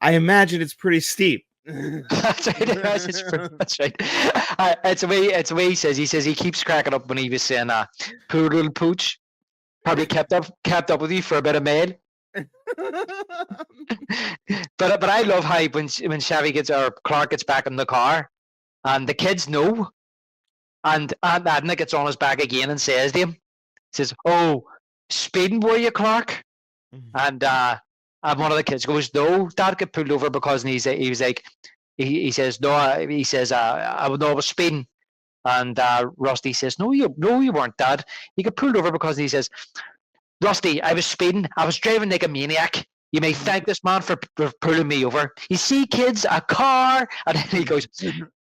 "I imagine it's pretty steep." That's right. That's right. It's the way he says. He says he keeps cracking up when he was saying, "Poor little pooch, probably kept up with you for a bit of mail." But I love how when Chevy gets or Clark gets back in the car and the kids know, and Aunt Edna gets on his back again and says to him, says, "Oh, speeding were you, Clark?" And one of the kids goes, "No, Dad got pulled over because," and he was like, he says, "No," he says, "I would know I was speeding." And Rusty says, no, you weren't, Dad. You got pulled over because," he says, "Rusty, I was speeding. I was driving like a maniac. You may thank this man for pulling me over. You see, kids, a car." And then he goes,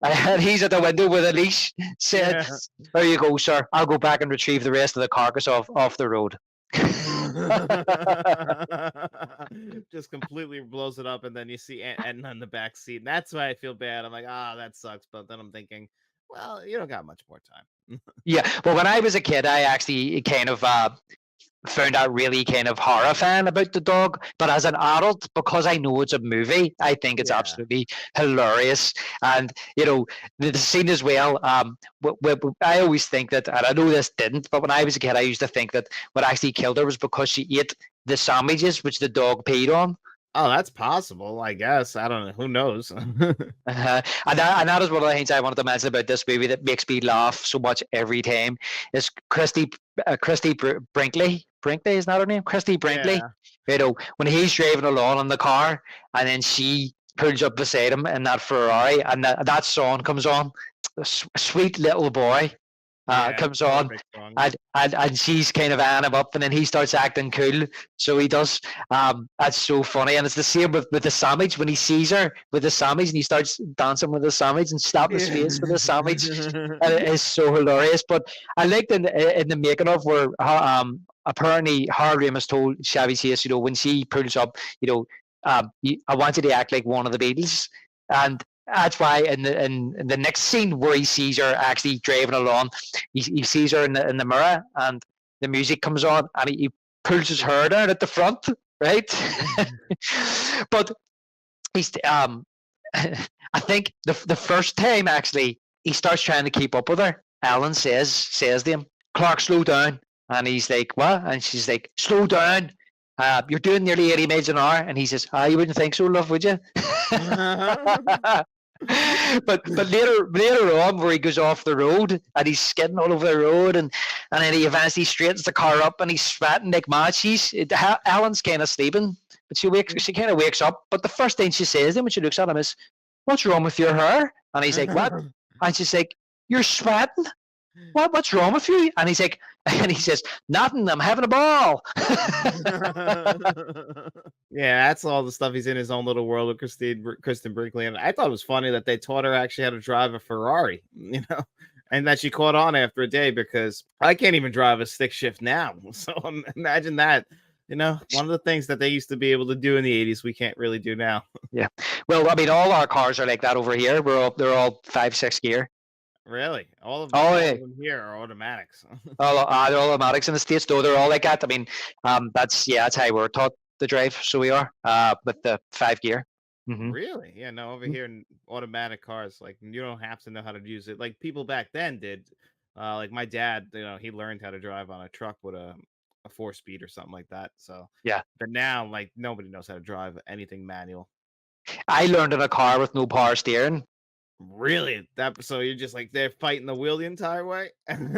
and he's at the window with a leash. Said, Yeah. "There you go, sir. I'll go back and retrieve the rest of the carcass off the road." Just completely blows it up, and then you see Edna in the back seat. And that's why I feel bad. I'm like, ah, that sucks. But then I'm thinking, well, you don't got much more time. Yeah, well, when I was a kid, I actually kind of found out really kind of horrifying about the dog. But as an adult, because I know it's a movie, I think it's Yeah. absolutely hilarious. And the scene as well. I always think that, and I know this didn't, but when I was a kid, I used to think that what actually killed her was because she ate the sandwiches which the dog peed on. Oh, that's possible, I guess. I don't know. Who knows? And that is one of the things I wanted to mention about this movie that makes me laugh so much every time is Christy Brinkley. Brinkley, is that her name? Christy Brinkley. Yeah. When he's driving along in the car and then she pulls up beside him in that Ferrari and that song comes on, Sweet Little Boy Yeah. comes on, Perfect song. and she's kind of eyeing him up, and then he starts acting cool. So he does. That's so funny, and it's the same with the sandwich when he sees her with the sandwich, and he starts dancing with the sandwich and slapping his face with the sandwich. And it is so hilarious. But I liked in the making of where apparently Harry has told Chevy Chase, when she pulls up, I want you to act like one of the Beatles, and that's why in the next scene where he sees her actually driving along, he sees her in the mirror, and the music comes on, and he pulls his hair down at the front, right? But he's I think the first time actually he starts trying to keep up with her. Ellen says to him, "Clark, slow down," and he's like, "What?" And she's like, "Slow down. You're doing nearly 80 miles an hour." And he says, "You wouldn't think so, love, would you?" but later on, where he goes off the road and he's skidding all over the road, and then he eventually straightens the car up and he's sweating like mad. Alan's kind of sleeping, but she kind of wakes up. But the first thing she says to him when she looks at him is, "What's wrong with your hair?" And he's like, "What?" And she's like, "You're sweating. What's wrong with you?" And he's like, and he says, "Nothing. I'm having a ball." Yeah, that's all the stuff. He's in his own little world with Kristen Brinkley, and I thought it was funny that they taught her actually how to drive a Ferrari, and that she caught on after a day because I can't even drive a stick shift now. So imagine that. One of the things that they used to be able to do in the 80s, we can't really do now. Yeah. Well, I mean, all our cars are like that over here. They're all 5, 6 gear. Really, Oh, all yeah. of them here are automatics. They're all automatics in the States, though. They're all like that. I mean, that's how we're taught to drive. So we are with the 5 gear. Mm-hmm. Really? Yeah, no, over here in automatic cars, like you don't have to know how to use it. Like people back then did. Like my dad, he learned how to drive on a truck with a 4-speed or something like that. So Yeah. but now like nobody knows how to drive anything manual. I learned in a car with no power steering. Really? So you're just like they're fighting the wheel the entire way? And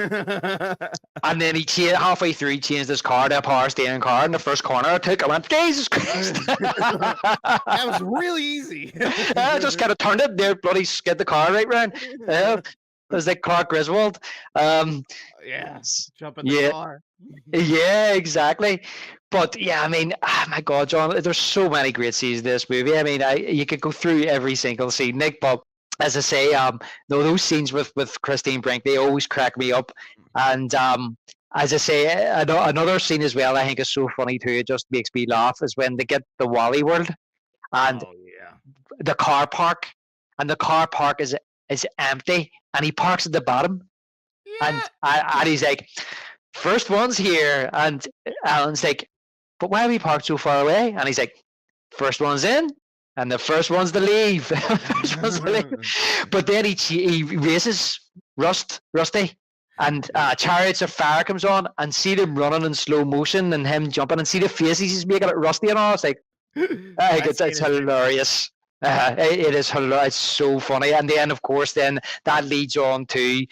then halfway through, he changed his car to a power steering car. In the first corner I took, I went, Jesus Christ! That was really easy. I just kind of turned it there, bloody skid the car right round. It was like Clark Griswold. Yeah, jump in the Yeah, car. yeah, exactly. But yeah, I mean, my God, John, there's so many great scenes in this movie. I mean, you could go through every single scene, Nick. But as I say, those scenes with Christine Brink, they always crack me up. And as I say, another scene as well, I think is so funny too. It just makes me laugh. Is when they get the Wally World and Oh yeah. the car park, and the car park is empty, and he parks at the bottom, and Yeah. and he's like, first one's here, and Alan's like, but why are we parked so far away? And he's like, first one's in, and the first one's to leave. First one's to leave. But then he races Rusty, and Chariots of Fire comes on, and see them running in slow motion, and him jumping, and see the faces he's making at Rusty and all. It's like, I think it's hilarious. It is hilarious. It's so funny. And then, of course, then that leads on to,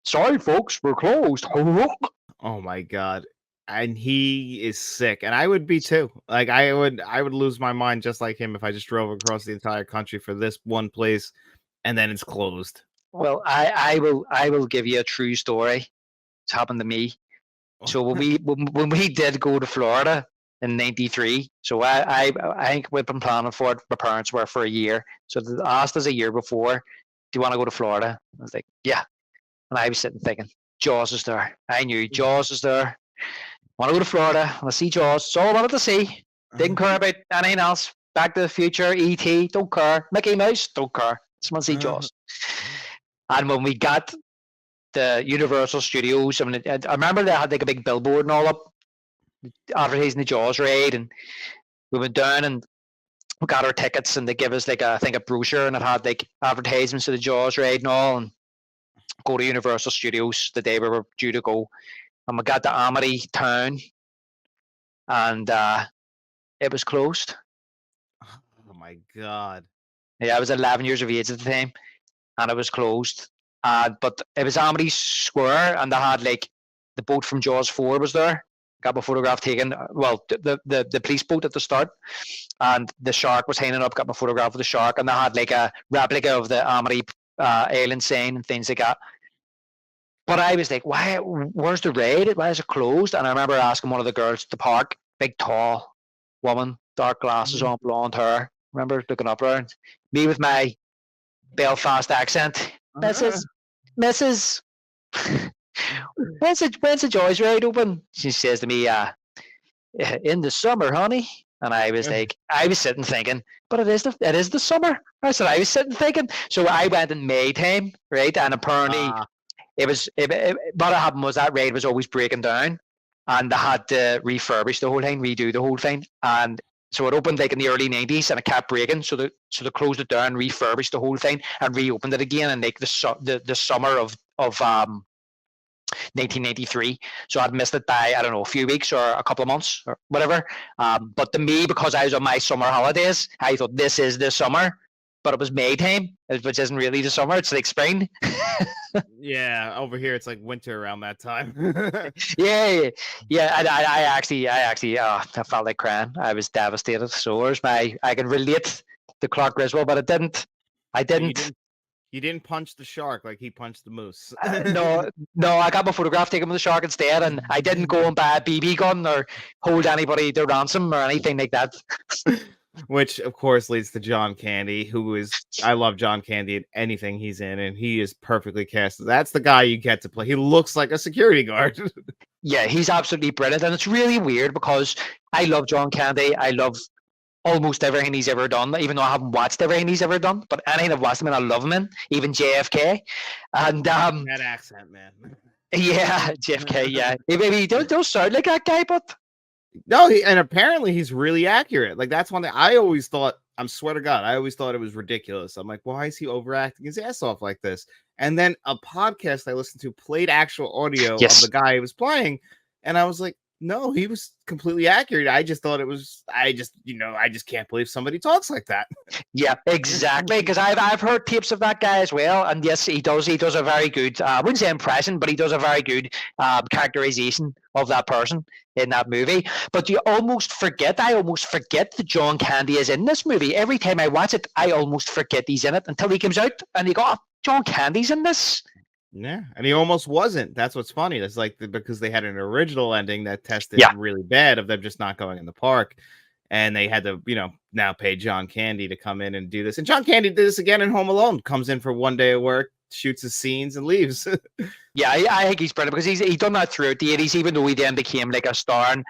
sorry, folks, we're closed. Oh my God. And he is sick, and I would be too. Like I would lose my mind just like him if I just drove across the entire country for this one place, and then it's closed. Well, I will give you a true story. It's happened to me. So when we did go to Florida in '93, so I think we've been planning for it. My parents were for a year, so they asked us a year before, "Do you want to go to Florida?" I was like, "Yeah," and I was sitting thinking, Jaws is there. I knew Jaws is there. Want to go to Florida? Want to see Jaws? It's all I wanted to see. Didn't care about anything else. Back to the Future, E.T. Don't care. Mickey Mouse, don't care. Just want to see Jaws. And when we got the Universal Studios, I mean, I remember they had like a big billboard and all up advertising the Jaws ride, and we went down and we got our tickets, and they give us like I think a brochure, and it had like advertisements of the Jaws ride and all, and go to Universal Studios the day we were due to go, and we got to Amity Town, and it was closed. Oh my God. Yeah, I was 11 years of age at the time, and it was closed. But it was Amity Square, and they had like the boat from Jaws 4 was there. Got my photograph taken. Well, the police boat at the start, and the shark was hanging up. Got my photograph of the shark, and they had like a replica of the Amity island sign and things like that. But I was like, why? Where's the raid? Why is it closed? And I remember asking one of the girls at the park, big tall woman, dark glasses on, blonde hair. Remember looking up there, and me with my Belfast accent, Mrs. when's the Joy's ride open? She says to me, in the summer, honey. And I was like, I was sitting thinking, but it is the summer. That's what I was sitting thinking. So I went in May time, right? And apparently what happened was that raid was always breaking down, and they had to refurbish the whole thing, redo the whole thing. And so it opened like in the early '90s, and it kept breaking. So they closed it down, refurbished the whole thing, and reopened it again in like the summer of 1993. So I'd missed it by, I don't know, a few weeks or a couple of months or whatever. But to me, because I was on my summer holidays, I thought this is the summer, but it was May time, which isn't really the summer. It's like spring. Yeah, over here it's like winter around that time. Yeah. I actually, I felt like crying. I was devastated. So I can relate to Clark Griswold, but I didn't. You didn't punch the shark like he punched the moose. No, I got my photograph taken with the shark instead, and I didn't go and buy a BB gun or hold anybody to ransom or anything like that. Which, of course, leads to John Candy, I love John Candy in anything he's in, and he is perfectly cast. That's the guy you get to play. He looks like a security guard. Yeah, he's absolutely brilliant, and it's really weird because I love John Candy. I love almost everything he's ever done, even though I haven't watched everything he's ever done. But anything I've watched him in, I love him in, even JFK. And that accent, man. Yeah, JFK. Yeah, maybe don't sound like that guy, but no, and apparently he's really accurate. Like that's one thing I always thought. I swear to God, I always thought it was ridiculous. I'm like, why is he overacting his ass off like this? And then a podcast I listened to played actual audio of the guy he was playing, and I was like, No, he was completely accurate. I just thought it was. I just can't believe somebody talks like that. Yeah, exactly. Because I've heard tapes of that guy as well, and yes, he does. He does a very good. I wouldn't say impression, but he does a very good characterization of that person in that movie. But you almost forget. I almost forget that John Candy is in this movie. Every time I watch it, I almost forget he's in it until he comes out, and you go, "Oh, John Candy's in this." Yeah, and he almost wasn't. That's what's funny. That's like because they had an original ending that tested Yeah, really bad of them just not going in the park, and they had to, now pay John Candy to come in and do this. And John Candy did this again in Home Alone. Comes in for one day of work, shoots his scenes, and leaves. yeah, I think he's brilliant because he's done that throughout the 80s, even though he then became like a starring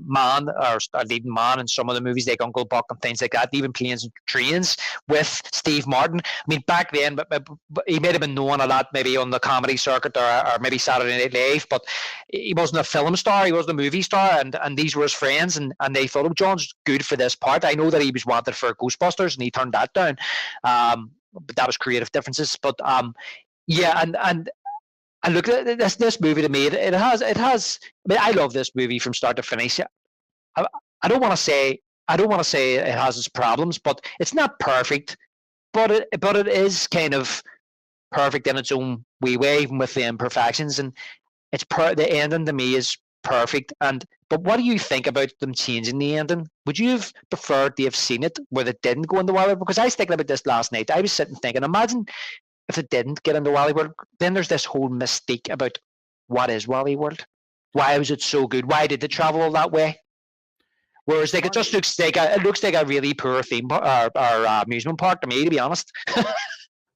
man or a leading man in some of the movies like Uncle Buck and things like that, even Planes and Trains with Steve Martin. I mean, back then, but he may have been known a lot maybe on the comedy circuit or maybe Saturday Night Live, but he wasn't a film star, he wasn't a movie star, and these were his friends, and they thought, oh, John's good for this part. I know that he was wanted for Ghostbusters, and he turned that down. But that was creative differences. But yeah, and look at this movie to me. It has. I mean, I love this movie from start to finish. I, I don't want to say. I don't want to say it has its problems, but it's not perfect. But it is kind of perfect in its own wee way, even with the imperfections. And the ending to me is perfect. But what do you think about them changing the ending? Would you have preferred to have seen it where they didn't go in the Wally? Because I was thinking about this last night. I was sitting thinking, imagine if it didn't get into Wally World, then there's this whole mystique about what is Wally World? Why was it so good? Why did they travel all that way? Whereas like it just looks like a really poor theme park or amusement park to me, to be honest.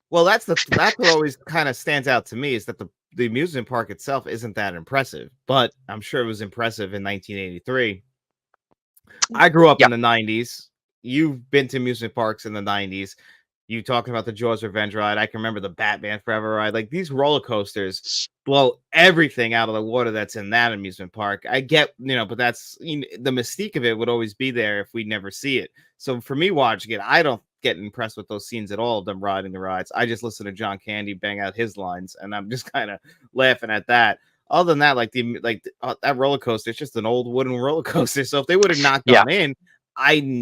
Well, that's what always kind of stands out to me is that the amusement park itself isn't that impressive, but I'm sure it was impressive in 1983. I grew up Yeah, in the 90s. You've been to amusement parks in the 90s. You talking about the Jaws Revenge ride. I can remember the Batman Forever ride. Like these roller coasters blow everything out of the water that's in that amusement park. I get, but that's the mystique of it would always be there if we never see it. So for me watching it, I don't get impressed with those scenes at all of them riding the rides. I just listen to John Candy bang out his lines, and I'm just kind of laughing at that. Other than that, that roller coaster, it's just an old wooden roller coaster. So if they would have not yeah. gone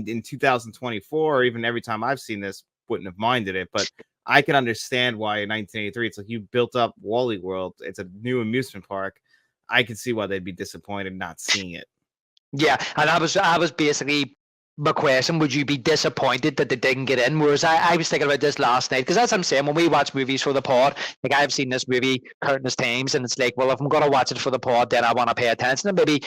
in 2024, or even every time I've seen this, wouldn't have minded it. But I can understand why in 1983, it's like you built up Wally World. It's a new amusement park. I can see why they'd be disappointed not seeing it. Yeah, and I was basically my question: would you be disappointed that they didn't get in? Whereas I was thinking about this last night because as I'm saying, when we watch movies for the pod, like I've seen this movie countless times, and it's like, well, if I'm gonna watch it for the pod, then I want to pay attention and maybe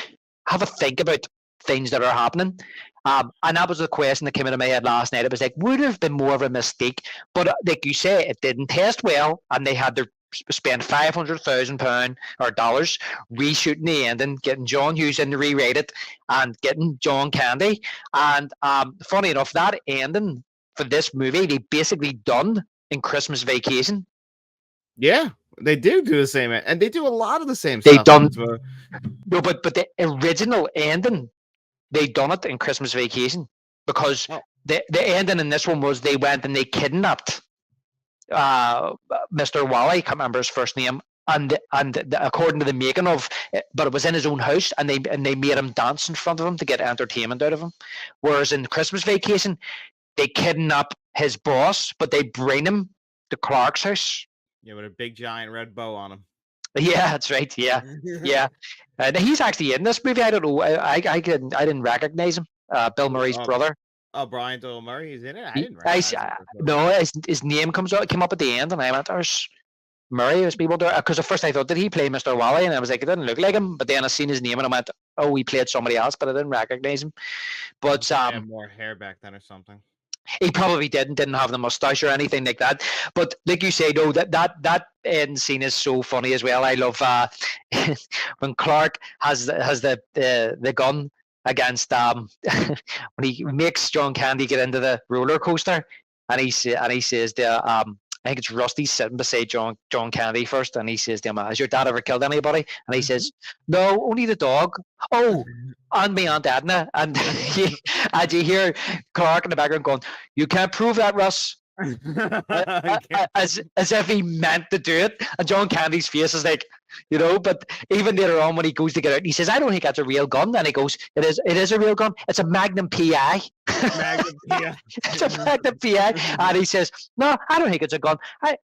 have a think about things that are happening. And that was the question that came into my head last night. It was like, would it have been more of a mistake? But like you say, it didn't test well, and they had to spend £500,000 or dollars reshooting the ending, getting John Hughes in to rewrite it, and getting John Candy. And funny enough, that ending for this movie they basically done in Christmas Vacation. Yeah, they do the same, and they do a lot of the same They stuff. done no, but the original ending they done it in Christmas Vacation because the ending in this one was they went and they kidnapped Mr. Wally, I can't remember his first name, and according to the making of, but it was in his own house, and they made him dance in front of him to get entertainment out of him. Whereas in Christmas Vacation, they kidnap his boss, but they bring him to Clark's house. Yeah, with a big giant red bow on him. Yeah, that's right. Yeah, yeah. He's actually in this movie. I don't know. I didn't recognize him. Bill Murray's brother. Oh, Brian Doyle Murray, he's in it. I didn't I, recognize him. no, his name came up at the end, and I went, "There's Murray." Was people there? Because at first I thought, did he play Mr. Wally? And I was like, it didn't look like him. But then I seen his name, and I went, oh, he played somebody else, but I didn't recognize him. But he had more hair back then or something. He probably didn't have the mustache or anything like that. But like you say, no, that end scene is so funny as well. I love when Clark has the gun against when he makes John Candy get into the roller coaster, and he says to I think it's Rusty sitting beside John Candy first, and he says to him, "Has your dad ever killed anybody?" And he says, "No, only the dog." Oh, and me Aunt Edna, and you hear Clark in the background going, "You can't prove that, Russ." As if he meant to do it, and John Candy's face is like, But even later on when he goes to get out, he says, I don't think that's a real gun. And he goes, it is a real gun. It's a Magnum PI. Magnum, yeah. It's a Magnum PI. And he says, no, I don't think it's a gun.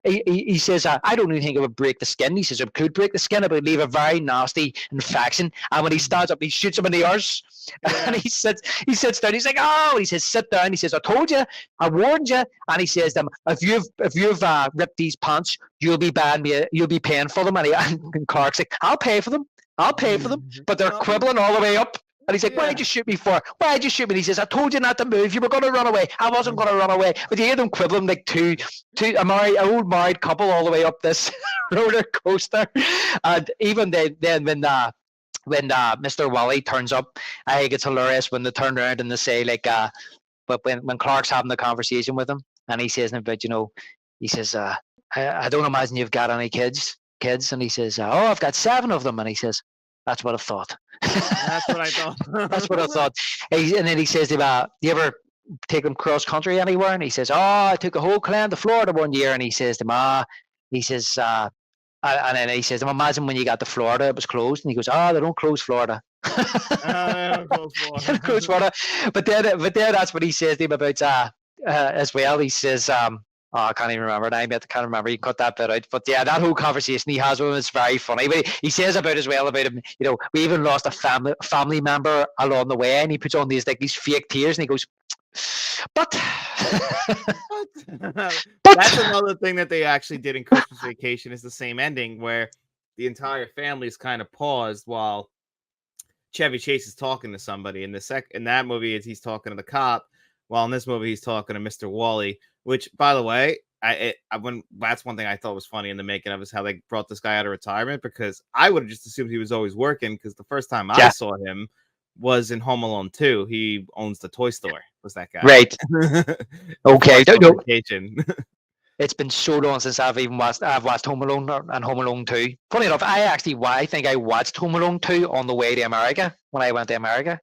He says, I don't even think it would break the skin. He says, it could break the skin, it would leave a very nasty infection. And when he stands up, he shoots him in the arse. And he sits down. He's like, oh, he says, sit down. He says, I told you, I warned you. And he says to him, if you've ripped these pants, you'll be paying for them. And Clark's like, I'll pay for them. But they're quibbling all the way up. And he's like, why'd you shoot me for? Why'd you shoot me? And he says, I told you not to move. You were going to run away. I wasn't going to run away. But you hear them quibbling like an old married couple all the way up this roller coaster. And even then when Mr. Wally turns up, I think it's hilarious when they turn around and they say, like, but when Clark's having the conversation with him, and he says about, he says, I don't imagine you've got any kids. And he says, oh, I've got 7 of them. And he says, that's what I thought. That's what I thought. That's what I thought. And then he says to him, you ever take them cross country anywhere? And he says, oh, I took a whole clan to Florida one year. And he says to him, he says, and then he says, imagine when you got to Florida, it was closed. And he goes, oh, they don't close Florida. They don't close Florida. But then that's what he says to him about as well. He says, I can't even remember now. I can't remember. You cut that bit out. But yeah, that whole conversation he has with him is very funny. But he says about him, we even lost a family member along the way, and he puts on these fake tears, and he goes, but that's another thing that they actually did in Christmas Vacation is the same ending where the entire family is kind of paused while Chevy Chase is talking to somebody. In that movie, he's talking to the cop, while in this movie he's talking to Mr. Wally. Which, by the way, that's one thing I thought was funny in the making of is how they brought this guy out of retirement, because I would have just assumed he was always working, because the first time I saw him was in Home Alone 2. He owns the toy store. Was that guy? Right. Okay. Vacation. It's been so long since I've watched Home Alone and Home Alone 2. Funny enough, I think I watched Home Alone 2 on the way to America when I went to America.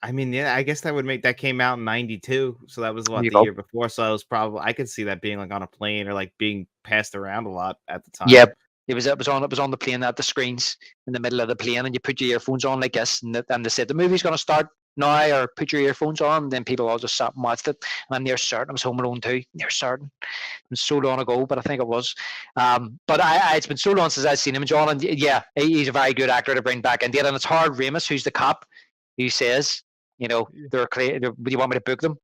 I mean, yeah, I guess that came out in 92. So that was the year before. So I was I could see that being like on a plane or like being passed around a lot at the time. Yeah. It was on the plane at the screens in the middle of the plane, and you put your earphones on like this, and they said the movie's going to start now, or put your earphones on. And then people all just sat and watched it. And I'm near certain it was Home Alone 2. Near certain. It was so long ago, but I think it was. But it's been so long since I've seen him, John. And yeah, he's a very good actor to bring back in. And it's Howard Ramis, who's the cop, who says, do you want me to book them?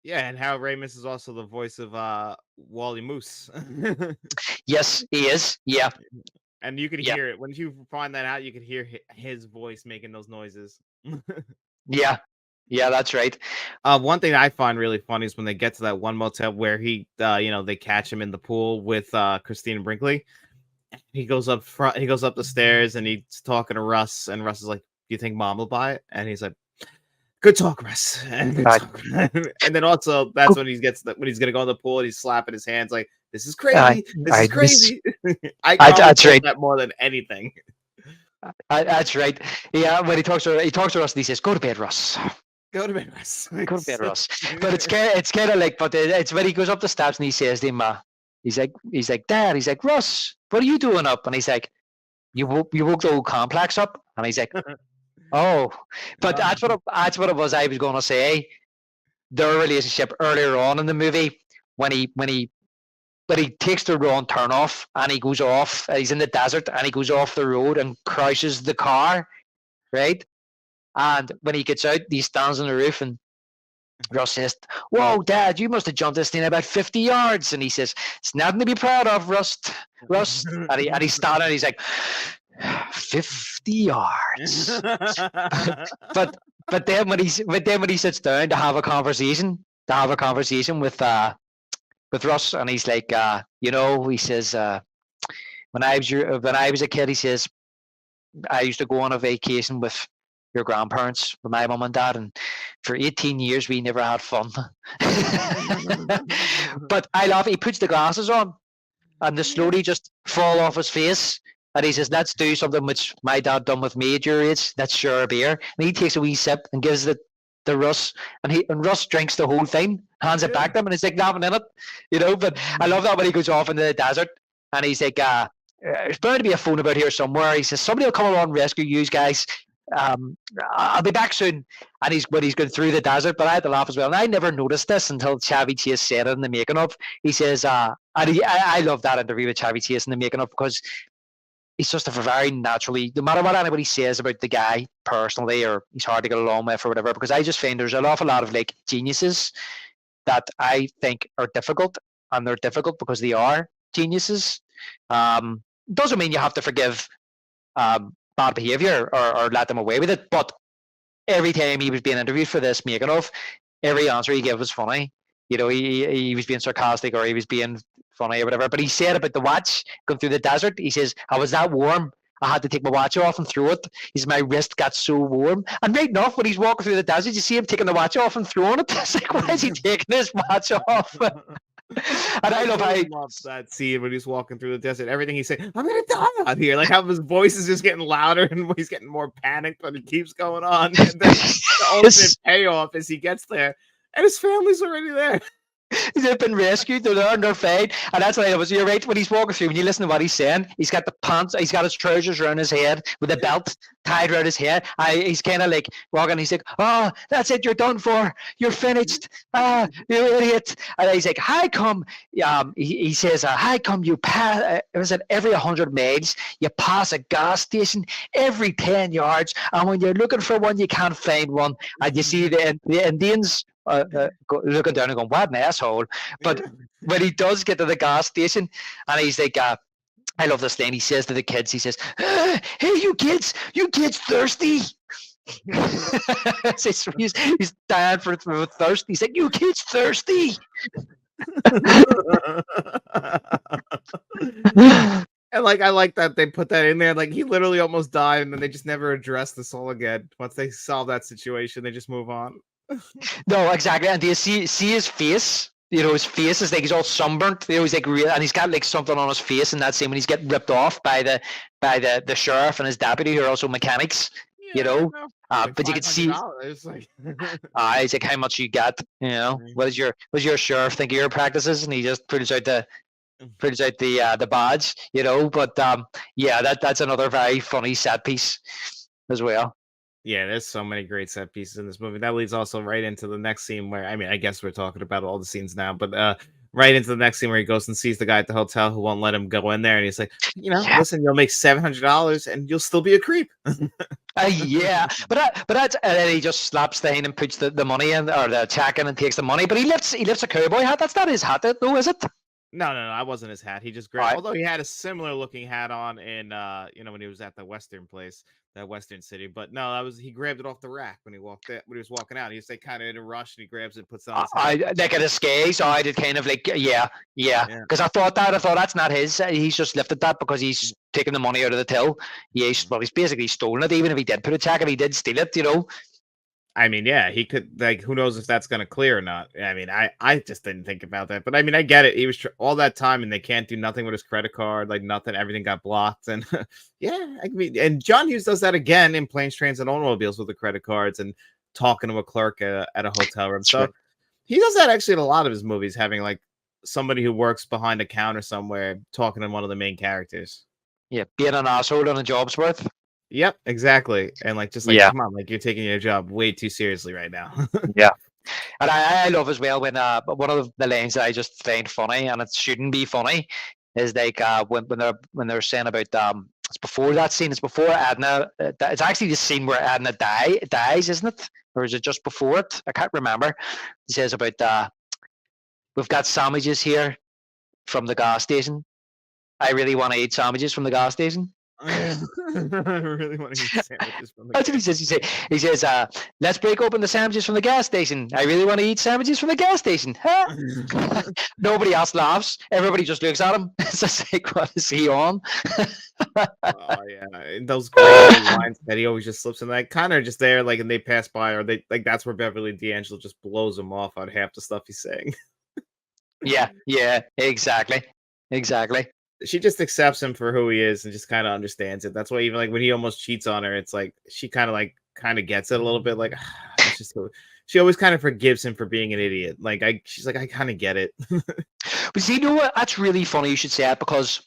Yeah, and Howard Ramis is also the voice of Wally Moose. Yes, he is. Yeah. And you can hear it. When you find that out, you can hear his voice making those noises. Yeah, that's right. One thing I find really funny is when they get to that one motel where they catch him in the pool with Christina Brinkley. He goes up front. He goes up the stairs and he's talking to Russ, and Russ is like, "Do you think Mom will buy it?" And he's like, "Good talk, Russ." And then also that's when when he's gonna go in the pool and he's slapping his hands like, "This is crazy. This is crazy." That's right. That more than anything. That's right. Yeah, when he talks to Russ, and he says, "Go to bed, Russ. Go to bed, Russ. Go to bed, Russ." But it's kind of like, but it's when he goes up the steps and he says to him, he's like, "Dad," he's like, "Russ, what are you doing up?" And he's like, "You woke the whole complex up." And he's like, "Oh," but that's what it was. I was going to say their relationship earlier on in the movie when he takes the wrong turn off and he goes off. He's in the desert and he goes off the road and crashes the car, right? And when he gets out, he stands on the roof and Russ says, "Whoa, Dad, you must have jumped this thing about 50 yards." And he says, "It's nothing to be proud of, Russ." And he's standing and he's like, 50 yards. but then when he sits down to have a conversation with Russ, and he's like, he says, when I was a kid, he says, I used to go on a vacation with your grandparents, with my mum and dad, and for 18 years we never had fun. But I love it. He puts the glasses on and they slowly just fall off his face. And he says, "Let's do something which my dad done with me at your age. Let's share a beer." And he takes a wee sip and gives it to Russ, and Russ drinks the whole thing, hands it back to him, and it's like nothing in it, But I love that when he goes off into the desert, and he's like, there's bound to be a phone about here somewhere. He says somebody will come along and rescue you guys. I'll be back soon. And he's going through the desert, but I had to laugh as well. And I never noticed this until Chevy Chase said it in the making of. He says, I love that interview with Chevy Chase in the making of, because he's just a very naturally, no matter what anybody says about the guy personally, or he's hard to get along with or whatever, because I just find there's an awful lot of like geniuses that I think are difficult, and they're difficult because they are geniuses. Doesn't mean you have to forgive bad behavior or let them away with it, but every time he was being interviewed for this making of, every answer he gave was funny. You know, he was being sarcastic, or he was being funny or whatever. But he said about the watch going through the desert, he says, I was that warm, I had to take my watch off and throw it. He says, my wrist got so warm. And right enough, when he's walking through the desert, you see him taking the watch off and throwing it. It's like, why is he taking his watch off? And I love that scene when he's walking through the desert. Everything he's saying, I'm gonna die out here. Like how his voice is just getting louder and he's getting more panicked, but it keeps going on. And then the ultimate payoff is he gets there and his family's already there. They've been rescued. They're there and they're fine. And that's why you're right. When he's walking through, when you listen to what he's saying, he's got the pants, he's got his trousers around his head with a belt tied around his head. He's kind of like walking. He's like, "Oh, that's it. You're done for. You're finished. Ah, you idiot!" And he's like, "How come?" He says, "How come you pass? Was it every 100 miles you pass a gas station every 10 yards, and when you're looking for one, you can't find one, and you see the Indians." Looking down and going, what an asshole. But when he does get to the gas station, and he's like, I love this line. He says to the kids, he says, hey, you kids thirsty? He's dying for thirst. He's like, you kids thirsty? And like I like that they put that in there. Like he literally almost died, and then they just never address the soul again. Once they solve that situation, they just move on. No, exactly. And do you see his face? You know, his face is like he's all sunburnt. You know, he's like real, and he's got like something on his face in that scene when he's getting ripped off by the sheriff and his deputy, who are also mechanics. Yeah, you know, like but you can see. Like... he's like, how much you got? You know, what does your sheriff think of your practices? And he just pulls out the badge. You know, but yeah, that's another very funny set piece as well. Yeah, there's so many great set pieces in this movie. That leads also right into the next scene where, I mean, I guess we're talking about all the scenes now, but right into the next scene where he goes and sees the guy at the hotel who won't let him go in there. And he's like, listen, you'll make $700 and you'll still be a creep. Yeah, but that's, and then he just slaps the hand and puts the money in, or the check in, and takes the money. But he lifts a cowboy hat. That's not his hat, though, is it? No, that wasn't his hat. He just grabbed, although he had a similar looking hat on in, when he was at the Western place, that Western city. But no, he grabbed it off the rack when he was walking out. He was like kind of in a rush, and he grabs it and puts it on his hat. Like at a skate, so I did kind of like, yeah. Because I thought that's not his. He's just lifted that because he's taking the money out of the till. Yeah, he's basically stolen it. Even if he did put a check, if he did steal it, I mean, yeah, he could, like, who knows if that's going to clear or not. I mean, I just didn't think about that. But I mean, I get it. He was all that time and they can't do nothing with his credit card, like nothing. Everything got blocked. And yeah, I mean, and John Hughes does that again in Planes, Trains, and Automobiles with the credit cards and talking to a clerk at a hotel room. So he does that actually in a lot of his movies, having like somebody who works behind a counter somewhere talking to one of the main characters. Yeah, being an asshole on a job's worth. Yep, exactly. And like, just like, come on, like you're taking your job way too seriously right now. Yeah. And I love as well when one of the lines that I just find funny, and it shouldn't be funny, is like when they're saying about it's before that scene, it's before Edna. It's actually the scene where Edna dies, isn't it? Or is it just before it? I can't remember. It says about we've got sandwiches here from the gas station. I really want to eat sandwiches from the gas station. I really want to eat sandwiches from the That's what he says. He says, let's break open the sandwiches from the gas station. I really want to eat sandwiches from the gas station. Huh? Nobody else laughs. Everybody just looks at him. It's just like, what is he on? Oh yeah, and those great lines that he always just slips in, like kind of just there, like, and they pass by, or they like that's where Beverly D'Angelo just blows him off on half the stuff he's saying. Yeah, exactly. She just accepts him for who he is and just kind of understands it. That's why even like when he almost cheats on her, it's like she kind of gets it a little bit. Like it's just she always kind of forgives him for being an idiot. Like she's like, I kind of get it. But see, you know what? That's really funny you should say that, because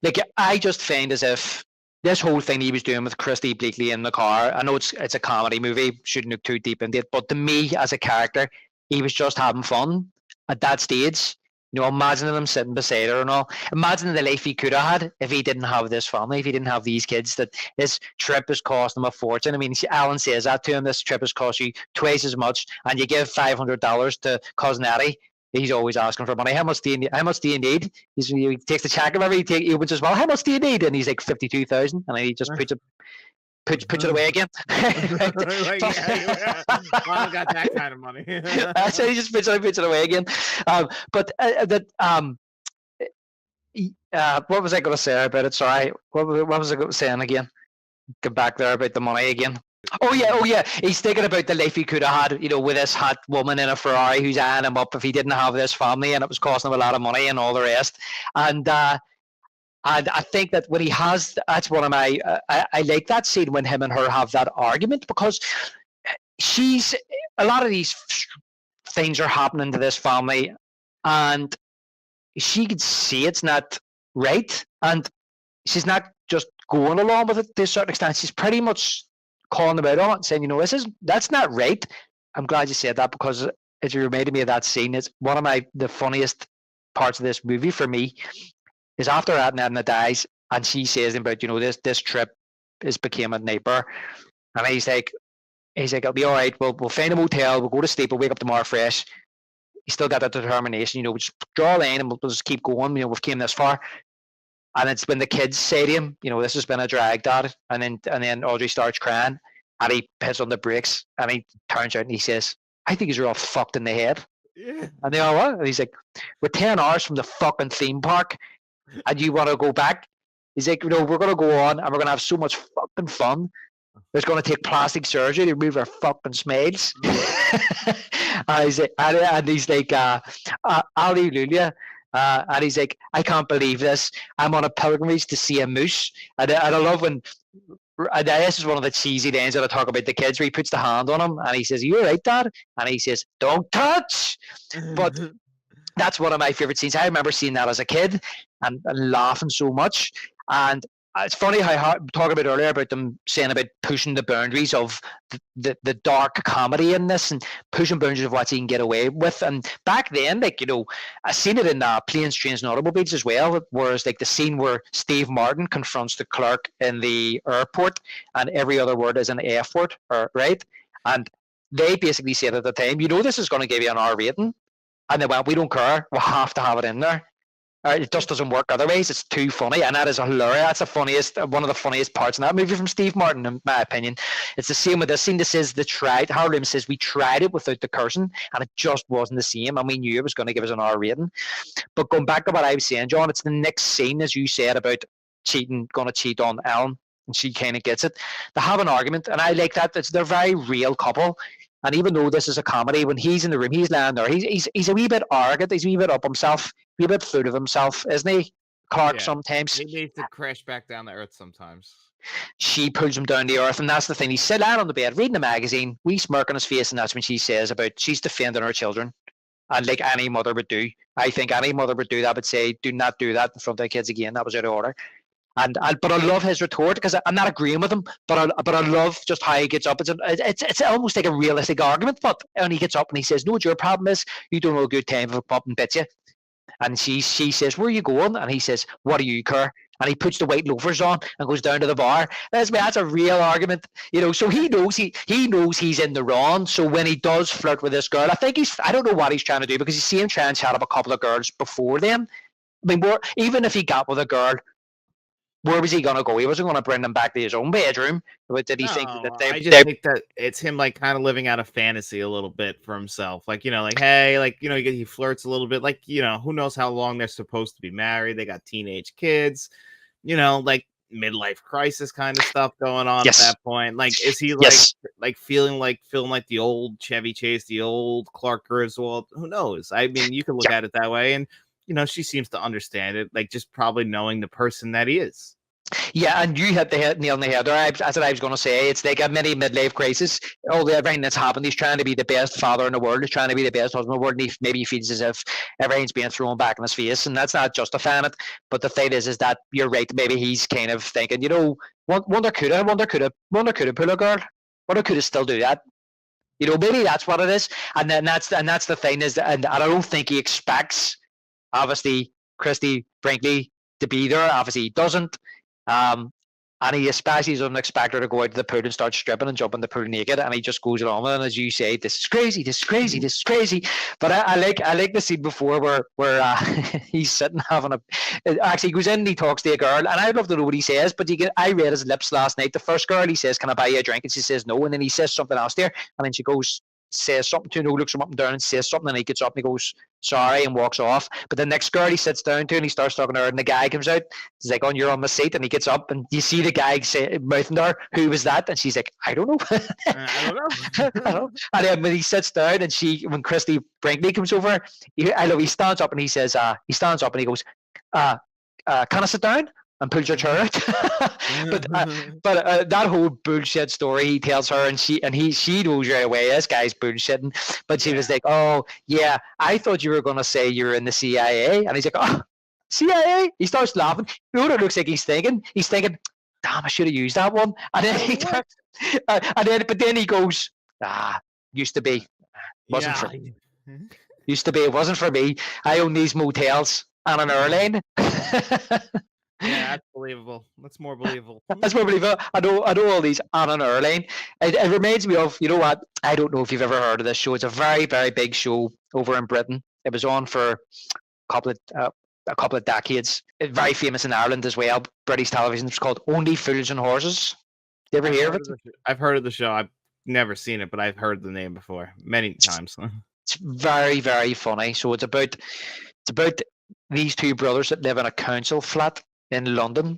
Like, I just find as if this whole thing he was doing with Christy Bleakley in the car, I know it's a comedy movie, shouldn't look too deep into it, but to me as a character, he was just having fun at that stage. You know, imagining him sitting beside her and all. Imagine the life he could have had if he didn't have this family, if he didn't have these kids. That this trip has cost him a fortune. I mean, Alan says that to him. This trip has cost you twice as much, and you give $500 to cousin Eddie. He's always asking for money. How much do you need? How much do you need? He takes the check. Whenever he opens his wallet, how much do you need? And he's like 52,000, and then he just puts it away again. Like, yeah, I don't got that kind of money. So he just puts it away again. What was I going to say about it? Sorry, what was I saying again? Get back there about the money again. Oh yeah. He's thinking about the life he could have had, you know, with this hot woman in a Ferrari who's eyeing him up if he didn't have this family, and it was costing him a lot of money and all the rest. And I think that when he has, that's one of my, I like that scene when him and her have that argument, because a lot of these things are happening to this family, and she could see it's not right, and she's not just going along with it to a certain extent. She's pretty much calling them out on it and saying, you know, that's not right. I'm glad you said that, because it reminded me of that scene. It's one of the funniest parts of this movie for me is after Edna dies, and she says about, you know, this trip is became a nightmare, and he's like, it'll be all right. We'll find a motel. We'll go to sleep. We'll wake up tomorrow fresh. He's still got that determination. You know, we'll just draw a line and we'll just keep going. You know, we've came this far. And it's when the kids say to him, you know, this has been a drag, Dad. And then Audrey starts crying, and he hits on the brakes, and he turns out and he says, I think you're all fucked in the head. Yeah. And they all, what? And he's like, we're 10 hours from the fucking theme park, and you want to go back? He's like, you know, we're going to go on, and we're going to have so much fucking fun. It's going to take plastic surgery to remove our fucking smiles. And he's like, hallelujah. And he's like, I can't believe this. I'm on a pilgrimage to see a moose. And I love when, and this is one of the cheesy lines that I talk about the kids, where he puts the hand on him and he says, are you all right, Dad? And he says, don't touch. But that's one of my favorite scenes. I remember seeing that as a kid and laughing so much. And it's funny how talking about earlier about them saying about pushing the boundaries of the dark comedy in this, and pushing boundaries of what you can get away with. And back then, like, you know, I seen it in Planes, Trains and Automobiles as well, whereas like the scene where Steve Martin confronts the clerk in the airport and every other word is an F word, right? And they basically said at the time, you know, this is going to give you an R rating. And they went, we don't care, we have to have it in there. It just doesn't work otherwise. It's too funny, and that is hilarious. That's one of the funniest parts in that movie from Steve Martin, in my opinion. It's the same with this scene. This says Harold Ramis says we tried it without the cursing, and it just wasn't the same. And we knew it was going to give us an R rating. But going back to what I was saying, John, it's the next scene, as you said, about going to cheat on Ellen, and she kind of gets it. They have an argument, and I like that. They're a very real couple. And even though this is a comedy, when he's in the room, he's lying there. He's a wee bit arrogant. He's a wee bit up himself, a wee bit full of himself, isn't he, Clark? Yeah. Sometimes he needs to crash back down to earth. Sometimes she pulls him down to earth, and that's the thing. He's sitting lying on the bed, reading a magazine, wee smirk on his face, and that's when she says about she's defending her children, and like any mother would do. I think any mother would do that. Would say, "Do not do that in front of the kids again." That was out of order. But I love his retort, because I'm not agreeing with him, but I love just how he gets up. It's almost like a realistic argument, but and he gets up and he says, "No, what your problem is, you don't know a good time if a pop and bit you." And she says, "Where are you going?" And he says, "What do you care?" And he puts the white loafers on and goes down to the bar. That's a real argument, you know. So he knows he's in the wrong. So when he does flirt with this girl, I don't know what he's trying to do, because you see him try and chat up a couple of girls before then. I mean, even if he got with a girl, where was he going to go? He wasn't going to bring them back to his own bedroom. But did he think that I just think that it's him, like, kind of living out a fantasy a little bit for himself. Like, you know, like, hey, like, you know, he flirts a little bit. Like, you know, who knows how long they're supposed to be married. They got teenage kids, you know, like midlife crisis kind of stuff going on at that point. Like, is he like feeling like the old Chevy Chase, the old Clark Griswold? Who knows? I mean, you can look at it that way. And, you know, she seems to understand it, like, just probably knowing the person that he is. Yeah, and you hit the nail on the head there. That's what I was going to say. It's like a mini midlife crisis. All the everything that's happened, he's trying to be the best father in the world. He's trying to be the best husband in the world. And maybe he feels as if everything's being thrown back in his face, and that's not justifying it. But the thing is that you're right. Maybe he's kind of thinking, wonder could I pull a girl? Wonder could I still do that? Maybe that's what it is. And then that's the thing is, and I don't think he expects, obviously, Christy Brinkley to be there. Obviously, he doesn't. Um, and he especially doesn't expect her to go out to the pool and start stripping and jump in the pool naked. And he just goes along with it. And as you say, this is crazy, this is crazy, this is crazy. But I like the scene before where he's sitting having actually he goes in and he talks to a girl, and I'd love to know what he says. But I read his lips last night. The first girl, he says, "Can I buy you a drink?" And she says no. And then he says something else there, and then she says something to him, looks him up and down and says something, and he gets up and he goes sorry and walks off. But the next girl he sits down to and he starts talking to her, and the guy comes out. He's like, "Oh, you're on my seat," and he gets up and you see the guy say, mouthing to her, "Who was that?" And she's like, "I don't know." I don't know. I don't know. And then when he sits down and when Christy Brinkley comes over, he stands up and he says, he goes, "Can I sit down?" And pulls her chair out. but that whole bullshit story he tells her, and she knows right away this guy's bullshitting. But she was like, "Oh yeah, I thought you were gonna say you're in the CIA," and he's like, "Oh, CIA?" He starts laughing. You know what it looks like he's thinking? He's thinking, "Damn, I should have used that one." And then but then he goes, "Used to be, wasn't for me. Used to be, it wasn't for me. I own these motels and an airline." Yeah, that's believable. That's more believable. That's more believable. I know all these on an airline. It reminds me of, you know what? I don't know if you've ever heard of this show. It's a very, very big show over in Britain. It was on for a couple of decades. It's very famous in Ireland as well. British television. It's called Only Fools and Horses. You ever hear of it? I've heard of the show. I've never seen it, but I've heard the name before many times. It's very, very funny. So it's about these two brothers that live in a council flat in London,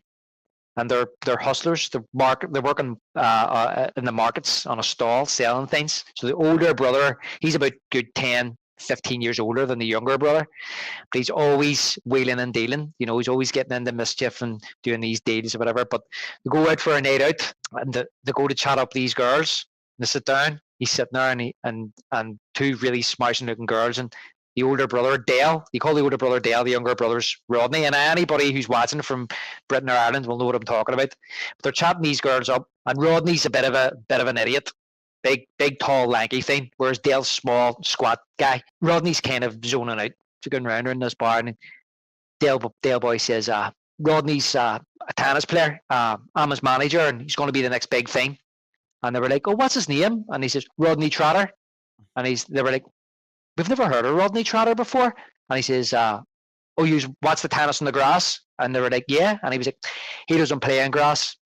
and they're hustlers. They're working in the markets on a stall selling things. So the older brother, he's about good 10, 15 years older than the younger brother, but he's always wheeling and dealing. He's always getting into mischief and doing these deals or whatever. But they go out for a night out, and they go to chat up these girls. And they sit down. He's sitting there, and two really smashing looking girls, and the older brother, Dale. You call the older brother Dale, the younger brother's Rodney. And anybody who's watching from Britain or Ireland will know what I'm talking about. But they're chatting these girls up, and Rodney's a bit of an idiot. Big, tall, lanky thing, whereas Dale's small, squat guy. Rodney's kind of zoning out, going round in this bar, and Dale boy says, "Rodney's a tennis player. I'm his manager, and he's going to be the next big thing." And they were like, "Oh, what's his name?" And he says, "Rodney Trotter." And they were like, "We've never heard of Rodney Trotter before." And he says, "Oh, you watch the tennis on the grass?" And they were like, "Yeah." And he was like, "He doesn't play on grass.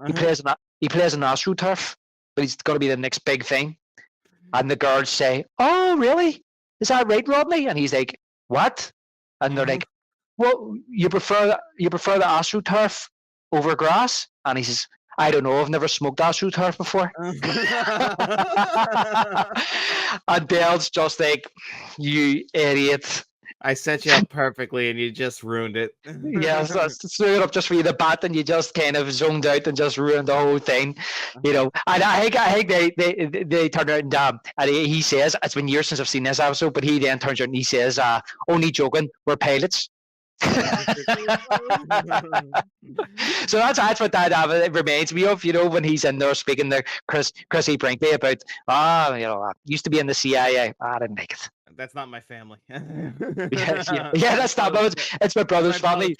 He plays on AstroTurf, but he's got to be the next big thing." And the girls say, "Oh, really? Is that right, Rodney?" And he's like, "What?" And they're like, "Well, you prefer the AstroTurf over grass?" And he says, "I don't know. I've never smoked AstroTurf before." And Dale's just like, "You idiot." I set you up perfectly, and you just ruined it. Yeah, so threw it up just for you to bat, and you just kind of zoned out and just ruined the whole thing, And I think they turned around and he says, "It's been years since I've seen this episode," but he then turns around and he says, "Only joking, we're pilots." So that's what that reminds me of, when he's in there speaking to Chrissy Brinkley about, I used to be in the CIA. I didn't make it. That's not my family. Yeah, that's not. It's my brother's family.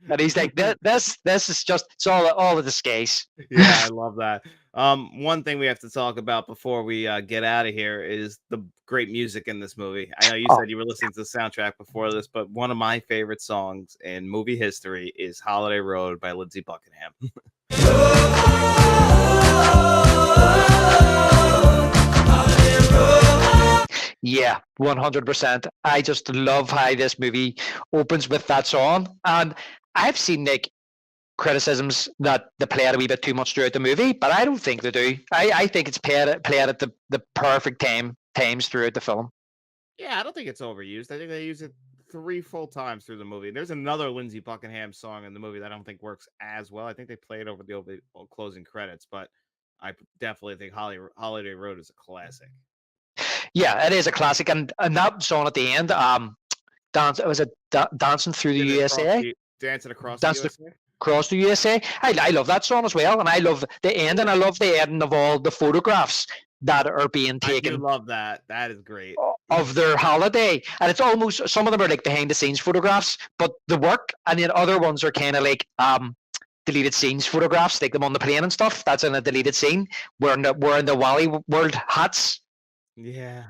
And he's like, this is just, it's all of the disguise. Yeah, I love that. One thing we have to talk about before we get out of here is the great music in this movie. I know you said you were listening to the soundtrack before this, but one of my favorite songs in movie history is "Holiday Road" by Lindsey Buckingham. Yeah, 100%. I just love how this movie opens with that song. And I've seen criticisms that they play it a wee bit too much throughout the movie, but I don't think they do. I think it's played at the perfect times throughout the film. Yeah, I don't think it's overused. I think they use it 3 full times through the movie. There's another Lindsey Buckingham song in the movie that I don't think works as well. I think they play it over the closing credits, but I definitely think Holiday Road is a classic. Yeah, it is a classic, and that song at the end, dancing through the USA, Dancing across the dancing USA. across the USA. I love that song as well, and I love the end, and I love the ending of all the photographs that are being I do taken love that. That is great. of their holiday, and it's almost, some of them are like behind the scenes photographs, but the work, and then other ones are kind of like deleted scenes photographs, like them on the plane and stuff. That's in a deleted scene wearing the Wally World hats. Yeah.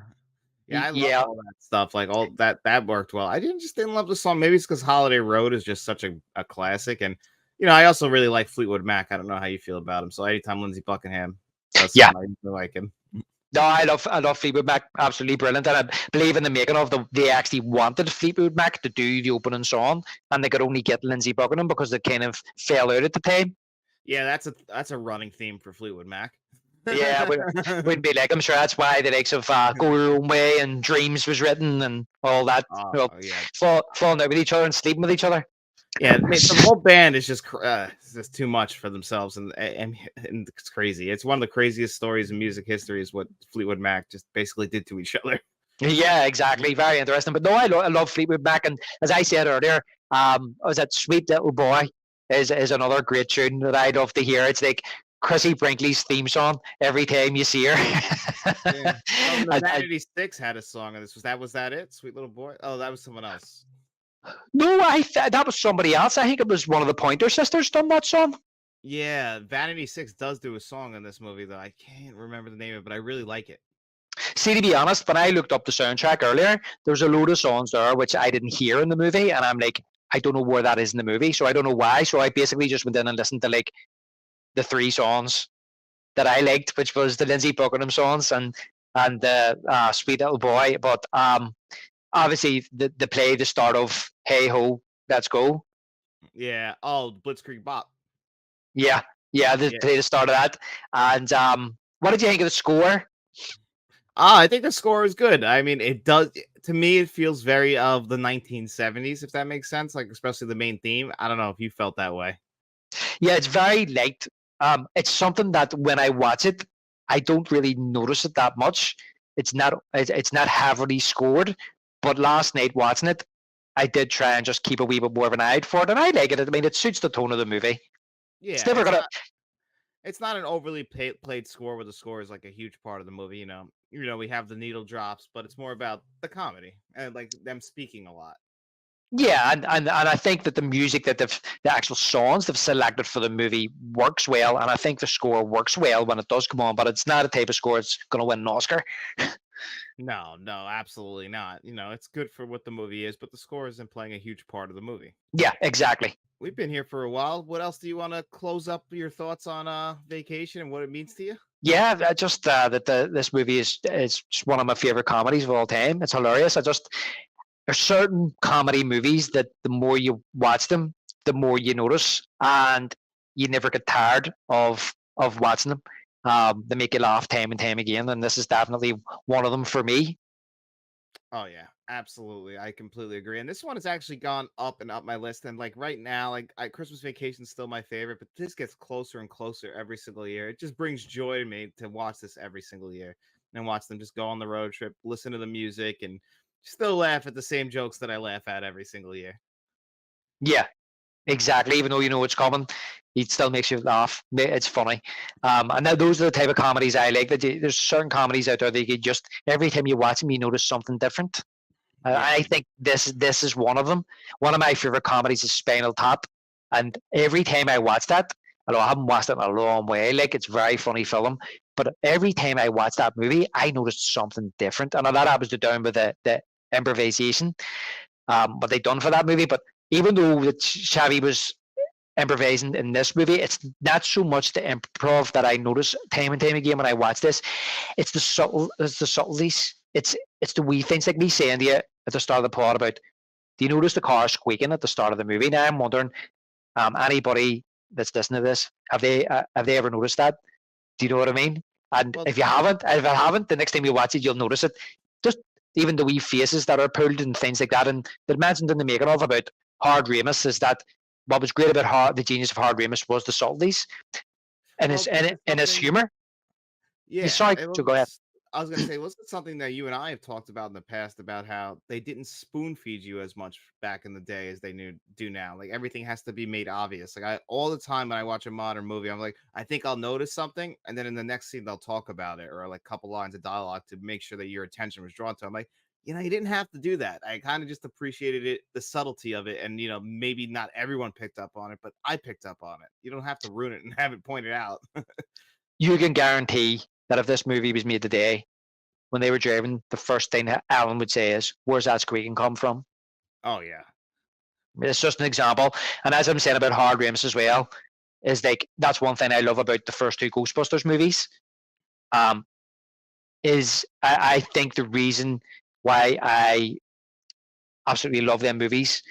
Yeah, I love Yeah, all that stuff. Like all that worked well. I didn't love the song. Maybe it's because Holiday Road is just such a classic. And I also really like Fleetwood Mac. I don't know how you feel about him. So anytime Lindsey Buckingham does yeah. something, I like him. No, I love Fleetwood Mac, absolutely brilliant. And I believe in the making of they actually wanted Fleetwood Mac to do the opening song, and they could only get Lindsey Buckingham because they kind of fell out at the time. Yeah, that's a running theme for Fleetwood Mac. Yeah, wouldn't be like, I'm sure that's why the likes of Go Your Own Way and Dreams was written and all that. Oh, yeah. Falling out with each other and sleeping with each other. Yeah, I mean, the whole band is just too much for themselves, and it's crazy. It's one of the craziest stories in music history is what Fleetwood Mac just basically did to each other. Yeah, exactly. Very interesting. But no, I love Fleetwood Mac, and as I said earlier, was that Sweet Little Boy is another great tune that I love to hear. It's like Chrissy Brinkley's theme song every time you see her. Yeah. Oh, the Vanity Six had a song of this. Was that it? Sweet Little Boy? Oh, that was someone else. No, that was somebody else. I think it was one of the Pointer Sisters done that song. Yeah, Vanity Six does do a song in this movie, though. I can't remember the name of it, but I really like it. See, to be honest, when I looked up the soundtrack earlier, there's a load of songs there which I didn't hear in the movie, and I'm like, I don't know where that is in the movie, so I don't know why. So I basically just went in and listened to like the 3 songs that I liked, which was the Lindsey Buckingham songs and the Sweet Little Boy. But obviously the play the start of Hey Ho, Let's Go. Yeah. Oh, Blitzkrieg Bop. Yeah, play the start of that. And what did you think of the score? I think the score is good. I mean, it does, to me, it feels very of the 1970s, if that makes sense. Like, especially the main theme. I don't know if you felt that way. Yeah, it's very light. It's something that when I watch it, I don't really notice it that much. It's not heavily scored. But last night watching it, I did try and just keep a wee bit more of an eye out for it, and I like it. I mean, it suits the tone of the movie. Yeah, It's never gonna. it's not an overly played score where the score is like a huge part of the movie. We have the needle drops, but it's more about the comedy and like them speaking a lot. Yeah, and I think that the music that the actual songs they've selected for the movie works well, and I think the score works well when it does come on. But it's not a type of score that's going to win an Oscar. No, absolutely not. It's good for what the movie is, but the score isn't playing a huge part of the movie. Yeah, exactly. We've been here for a while. What else do you want to close up your thoughts on Vacation and what it means to you? Yeah, just that this movie is just one of my favorite comedies of all time. It's hilarious. There's certain comedy movies that the more you watch them, the more you notice, and you never get tired of watching them. They make you laugh time and time again, and this is definitely one of them for me. Oh yeah, absolutely. I completely agree. And this one has actually gone up and up my list. And like right now, like Christmas Vacation is still my favorite, but this gets closer and closer every single year. It just brings joy to me to watch this every single year and watch them just go on the road trip, listen to the music, and still laugh at the same jokes that I laugh at every single year. Yeah, exactly. Even though you know it's coming, it still makes you laugh. It's funny. And now those are the type of comedies I like. There's certain comedies out there that you just every time you watch them, you notice something different. Yeah. I think this is one of them. One of my favorite comedies is Spinal Tap, and every time I watch that, I haven't watched it in a long way. Like it's a very funny film, but every time I watch that movie, I noticed something different, and a lot of that was down with the improvisation, what they done for that movie. But even though Chevy was improvising in this movie, it's not so much the improv that I notice time and time again when I watch this. It's the subtleties. It's the wee things like me saying to you at the start of the pod about, do you notice the car squeaking at the start of the movie? Now I'm wondering, anybody that's listening to this, have they ever noticed that? Do you know what I mean? And Well, if I haven't, the next time you watch it, you'll notice it. Just even the wee faces that are pulled and things like that. And they mentioned in the making of about Hard Ramis is that what was great about the genius of Hard Ramis was the subtleties and Well, was it his something? humor. Yeah, Sorry, it so go ahead. was. I was gonna say, wasn't it something that you and I have talked about in the past about how they didn't spoon feed you as much back in the day as they do now. Like everything has to be made obvious. Like I all the time when I watch a modern movie, I'm like, I think I'll notice something, and then in the next scene they'll talk about it or like a couple lines of dialogue to make sure that your attention was drawn to. I'm like, you didn't have to do that. I kind of just appreciated it, the subtlety of it, and maybe not everyone picked up on it, but I picked up on it. You don't have to ruin it and have it pointed out. You can guarantee that if this movie was made today, when they were driving, the first thing that Alan would say is, "Where's that squeaking come from?" Oh yeah. It's just an example. And as I'm saying about Hard Ramis as well, is like that's one thing I love about the first two Ghostbusters movies. Um, is I think the reason why I absolutely love them movies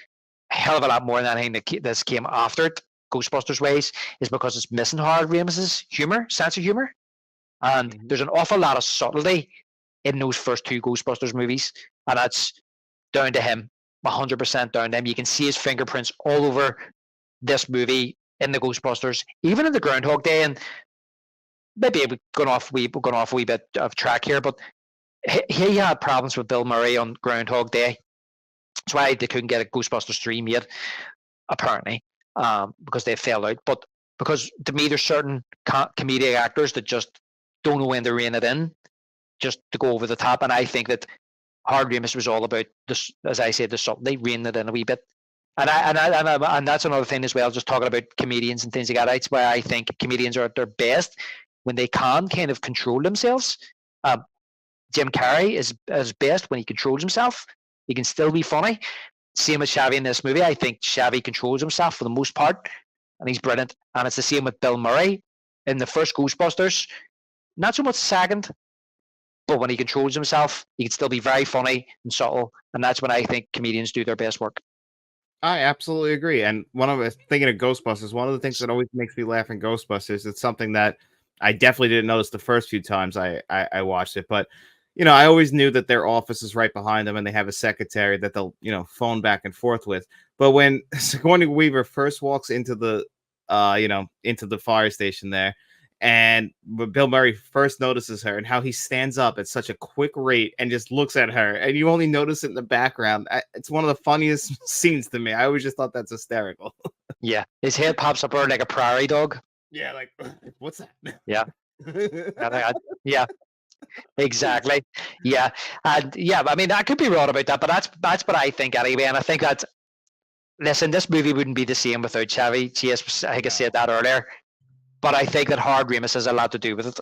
a hell of a lot more than anything that came after it, Ghostbusters ways, is because it's missing Hard Ramis's humor, sense of humor, and Mhm. there's an awful lot of subtlety in those first two Ghostbusters movies, and that's down to him, 100% down to him. You can see his fingerprints all over this movie in the Ghostbusters, even in the Groundhog Day, and maybe we're going off a wee bit of track here, but he had problems with Bill Murray on Groundhog Day. That's why they couldn't get a Ghostbusters 3 made, apparently, because they fell out. But because to me, there's certain comedic actors that just don't know when to rein it in, just to go over the top. And I think that Hard Ramis was all about this, as I said, the subtlety, reining it in a wee bit. And that's another thing as well. Just talking about comedians and things like that. That's why I think comedians are at their best when they can kind of control themselves. Um, Jim Carrey is best when he controls himself. He can still be funny. Same with Chevy in this movie. I think Chevy controls himself for the most part, and he's brilliant. And it's the same with Bill Murray in the first Ghostbusters. Not so much second, but when he controls himself, he can still be very funny and subtle. And that's when I think comedians do their best work. I absolutely agree. And thinking of Ghostbusters, one of the things that always makes me laugh in Ghostbusters, it's something that I definitely didn't notice the first few times I watched it, but I always knew that their office is right behind them and they have a secretary that they'll, phone back and forth with. But when Sigourney Weaver first walks into into the fire station there, and when Bill Murray first notices her and how he stands up at such a quick rate and just looks at her, and you only notice it in the background. It's one of the funniest scenes to me. I always just thought that's hysterical. Yeah, his head pops up like a prairie dog. Yeah, like what's that? Yeah, yeah, exactly. Yeah, and yeah, I mean, I could be wrong about that, but that's what I think anyway. And I think that's listen, this movie wouldn't be the same without Chevy Chase. I think I said that earlier, but I think that Hard Ramis has a lot to do with it.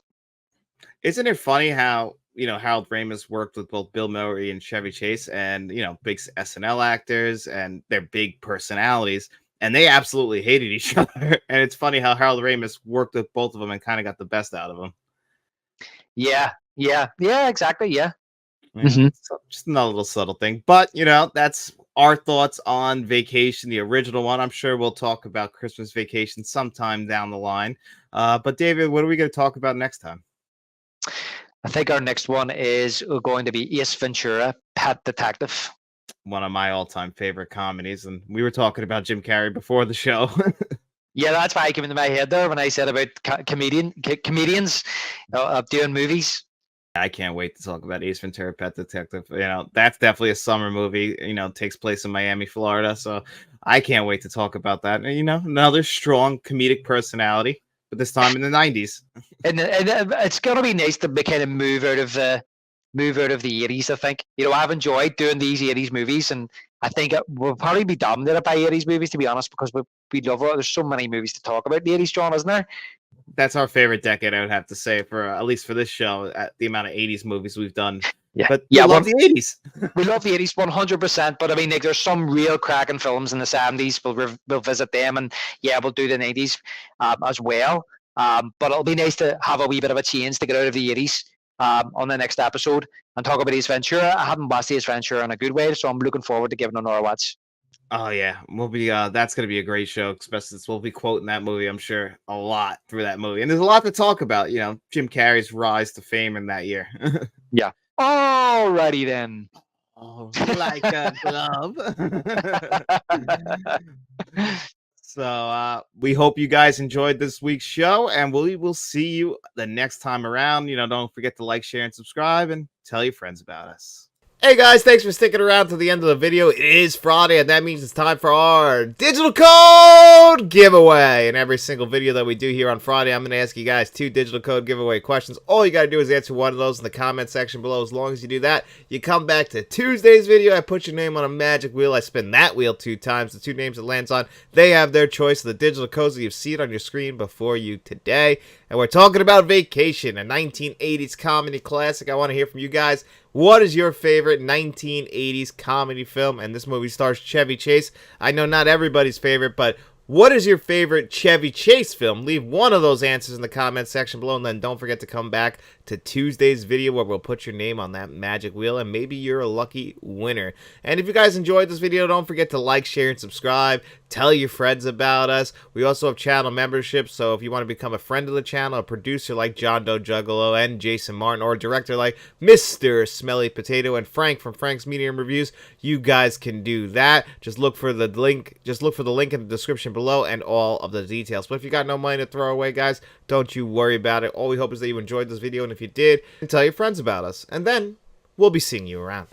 Isn't it funny how Harold Ramis worked with both Bill Murray and Chevy Chase, and big SNL actors, and they're big personalities, and they absolutely hated each other. And it's funny how Harold Ramis worked with both of them and kind of got the best out of them. Yeah, exactly. Yeah. Yeah, so just another little subtle thing, but that's our thoughts on Vacation, the original one. I'm sure we'll talk about Christmas Vacation sometime down the line. But David, what are we going to talk about next time? I think our next one is going to be Ace Ventura, Pet Detective. One of my all-time favorite comedies, and we were talking about Jim Carrey before the show. Yeah, that's why I came into my head there when I said about comedians doing movies. I can't wait to talk about Ace Ventura: Pet Detective. That's definitely a summer movie. Takes place in Miami, Florida, so I can't wait to talk about that. Another strong comedic personality, but this time in the 90s. And it's gonna be nice to kind of move out of the 80s. I think I've enjoyed doing these 80s movies, and I think we'll probably be dominated by 80s movies, to be honest, because we love it. There's so many movies to talk about in the 80s, John, isn't there? That's our favorite decade, I would have to say, for at least for this show, at the amount of 80s movies we've done. Yeah, but we love the 80s. We love the 80s 100%, but I mean, like, there's some real cracking films in the 70s. We'll visit them, and yeah, we'll do the 90s as well. But it'll be nice to have a wee bit of a change to get out of the 80s on the next episode and talk about Ace Ventura. I haven't watched Ace Ventura in a good way, so I'm looking forward to giving it another watch. Oh yeah, we'll be that's gonna be a great show, especially since we'll be quoting that movie, I'm sure, a lot through that movie. And there's a lot to talk about, Jim Carrey's rise to fame in that year. Yeah. Alrighty then. Oh, like a glove. So we hope you guys enjoyed this week's show, and we will see you the next time around. Don't forget to like, share, and subscribe, and tell your friends about us. Hey guys, thanks for sticking around to the end of the video. It is Friday, and that means it's time for our digital code giveaway. In every single video that we do here on Friday, I'm going to ask you guys 2 digital code giveaway questions. All you got to do is answer one of those in the comment section below. As long as you do that, you come back to Tuesday's video. I put your name on a magic wheel. I spin that wheel 2 times. The 2 names it lands on, they have their choice of the digital codes that you've seen on your screen before you today. And we're talking about Vacation, a 1980s comedy classic. I want to hear from you guys. What is your favorite 1980s comedy film? And this movie stars Chevy Chase. I know not everybody's favorite, but what is your favorite Chevy Chase film? Leave one of those answers in the comment section below, and then don't forget to come back to Tuesday's video where we'll put your name on that magic wheel, and maybe you're a lucky winner. And if you guys enjoyed this video, don't forget to like, share, and subscribe. Tell your friends about us. We also have channel memberships, so if you want to become a friend of the channel, a producer like John Doe Juggalo and Jason Martin, or a director like Mr. Smelly Potato and Frank from Frank's Media and Reviews, you guys can do that. Just look for the link in the description below and all of the details. But if you got no money to throw away, guys, don't you worry about it. All we hope is that you enjoyed this video, and if you did, tell your friends about us. And then we'll be seeing you around.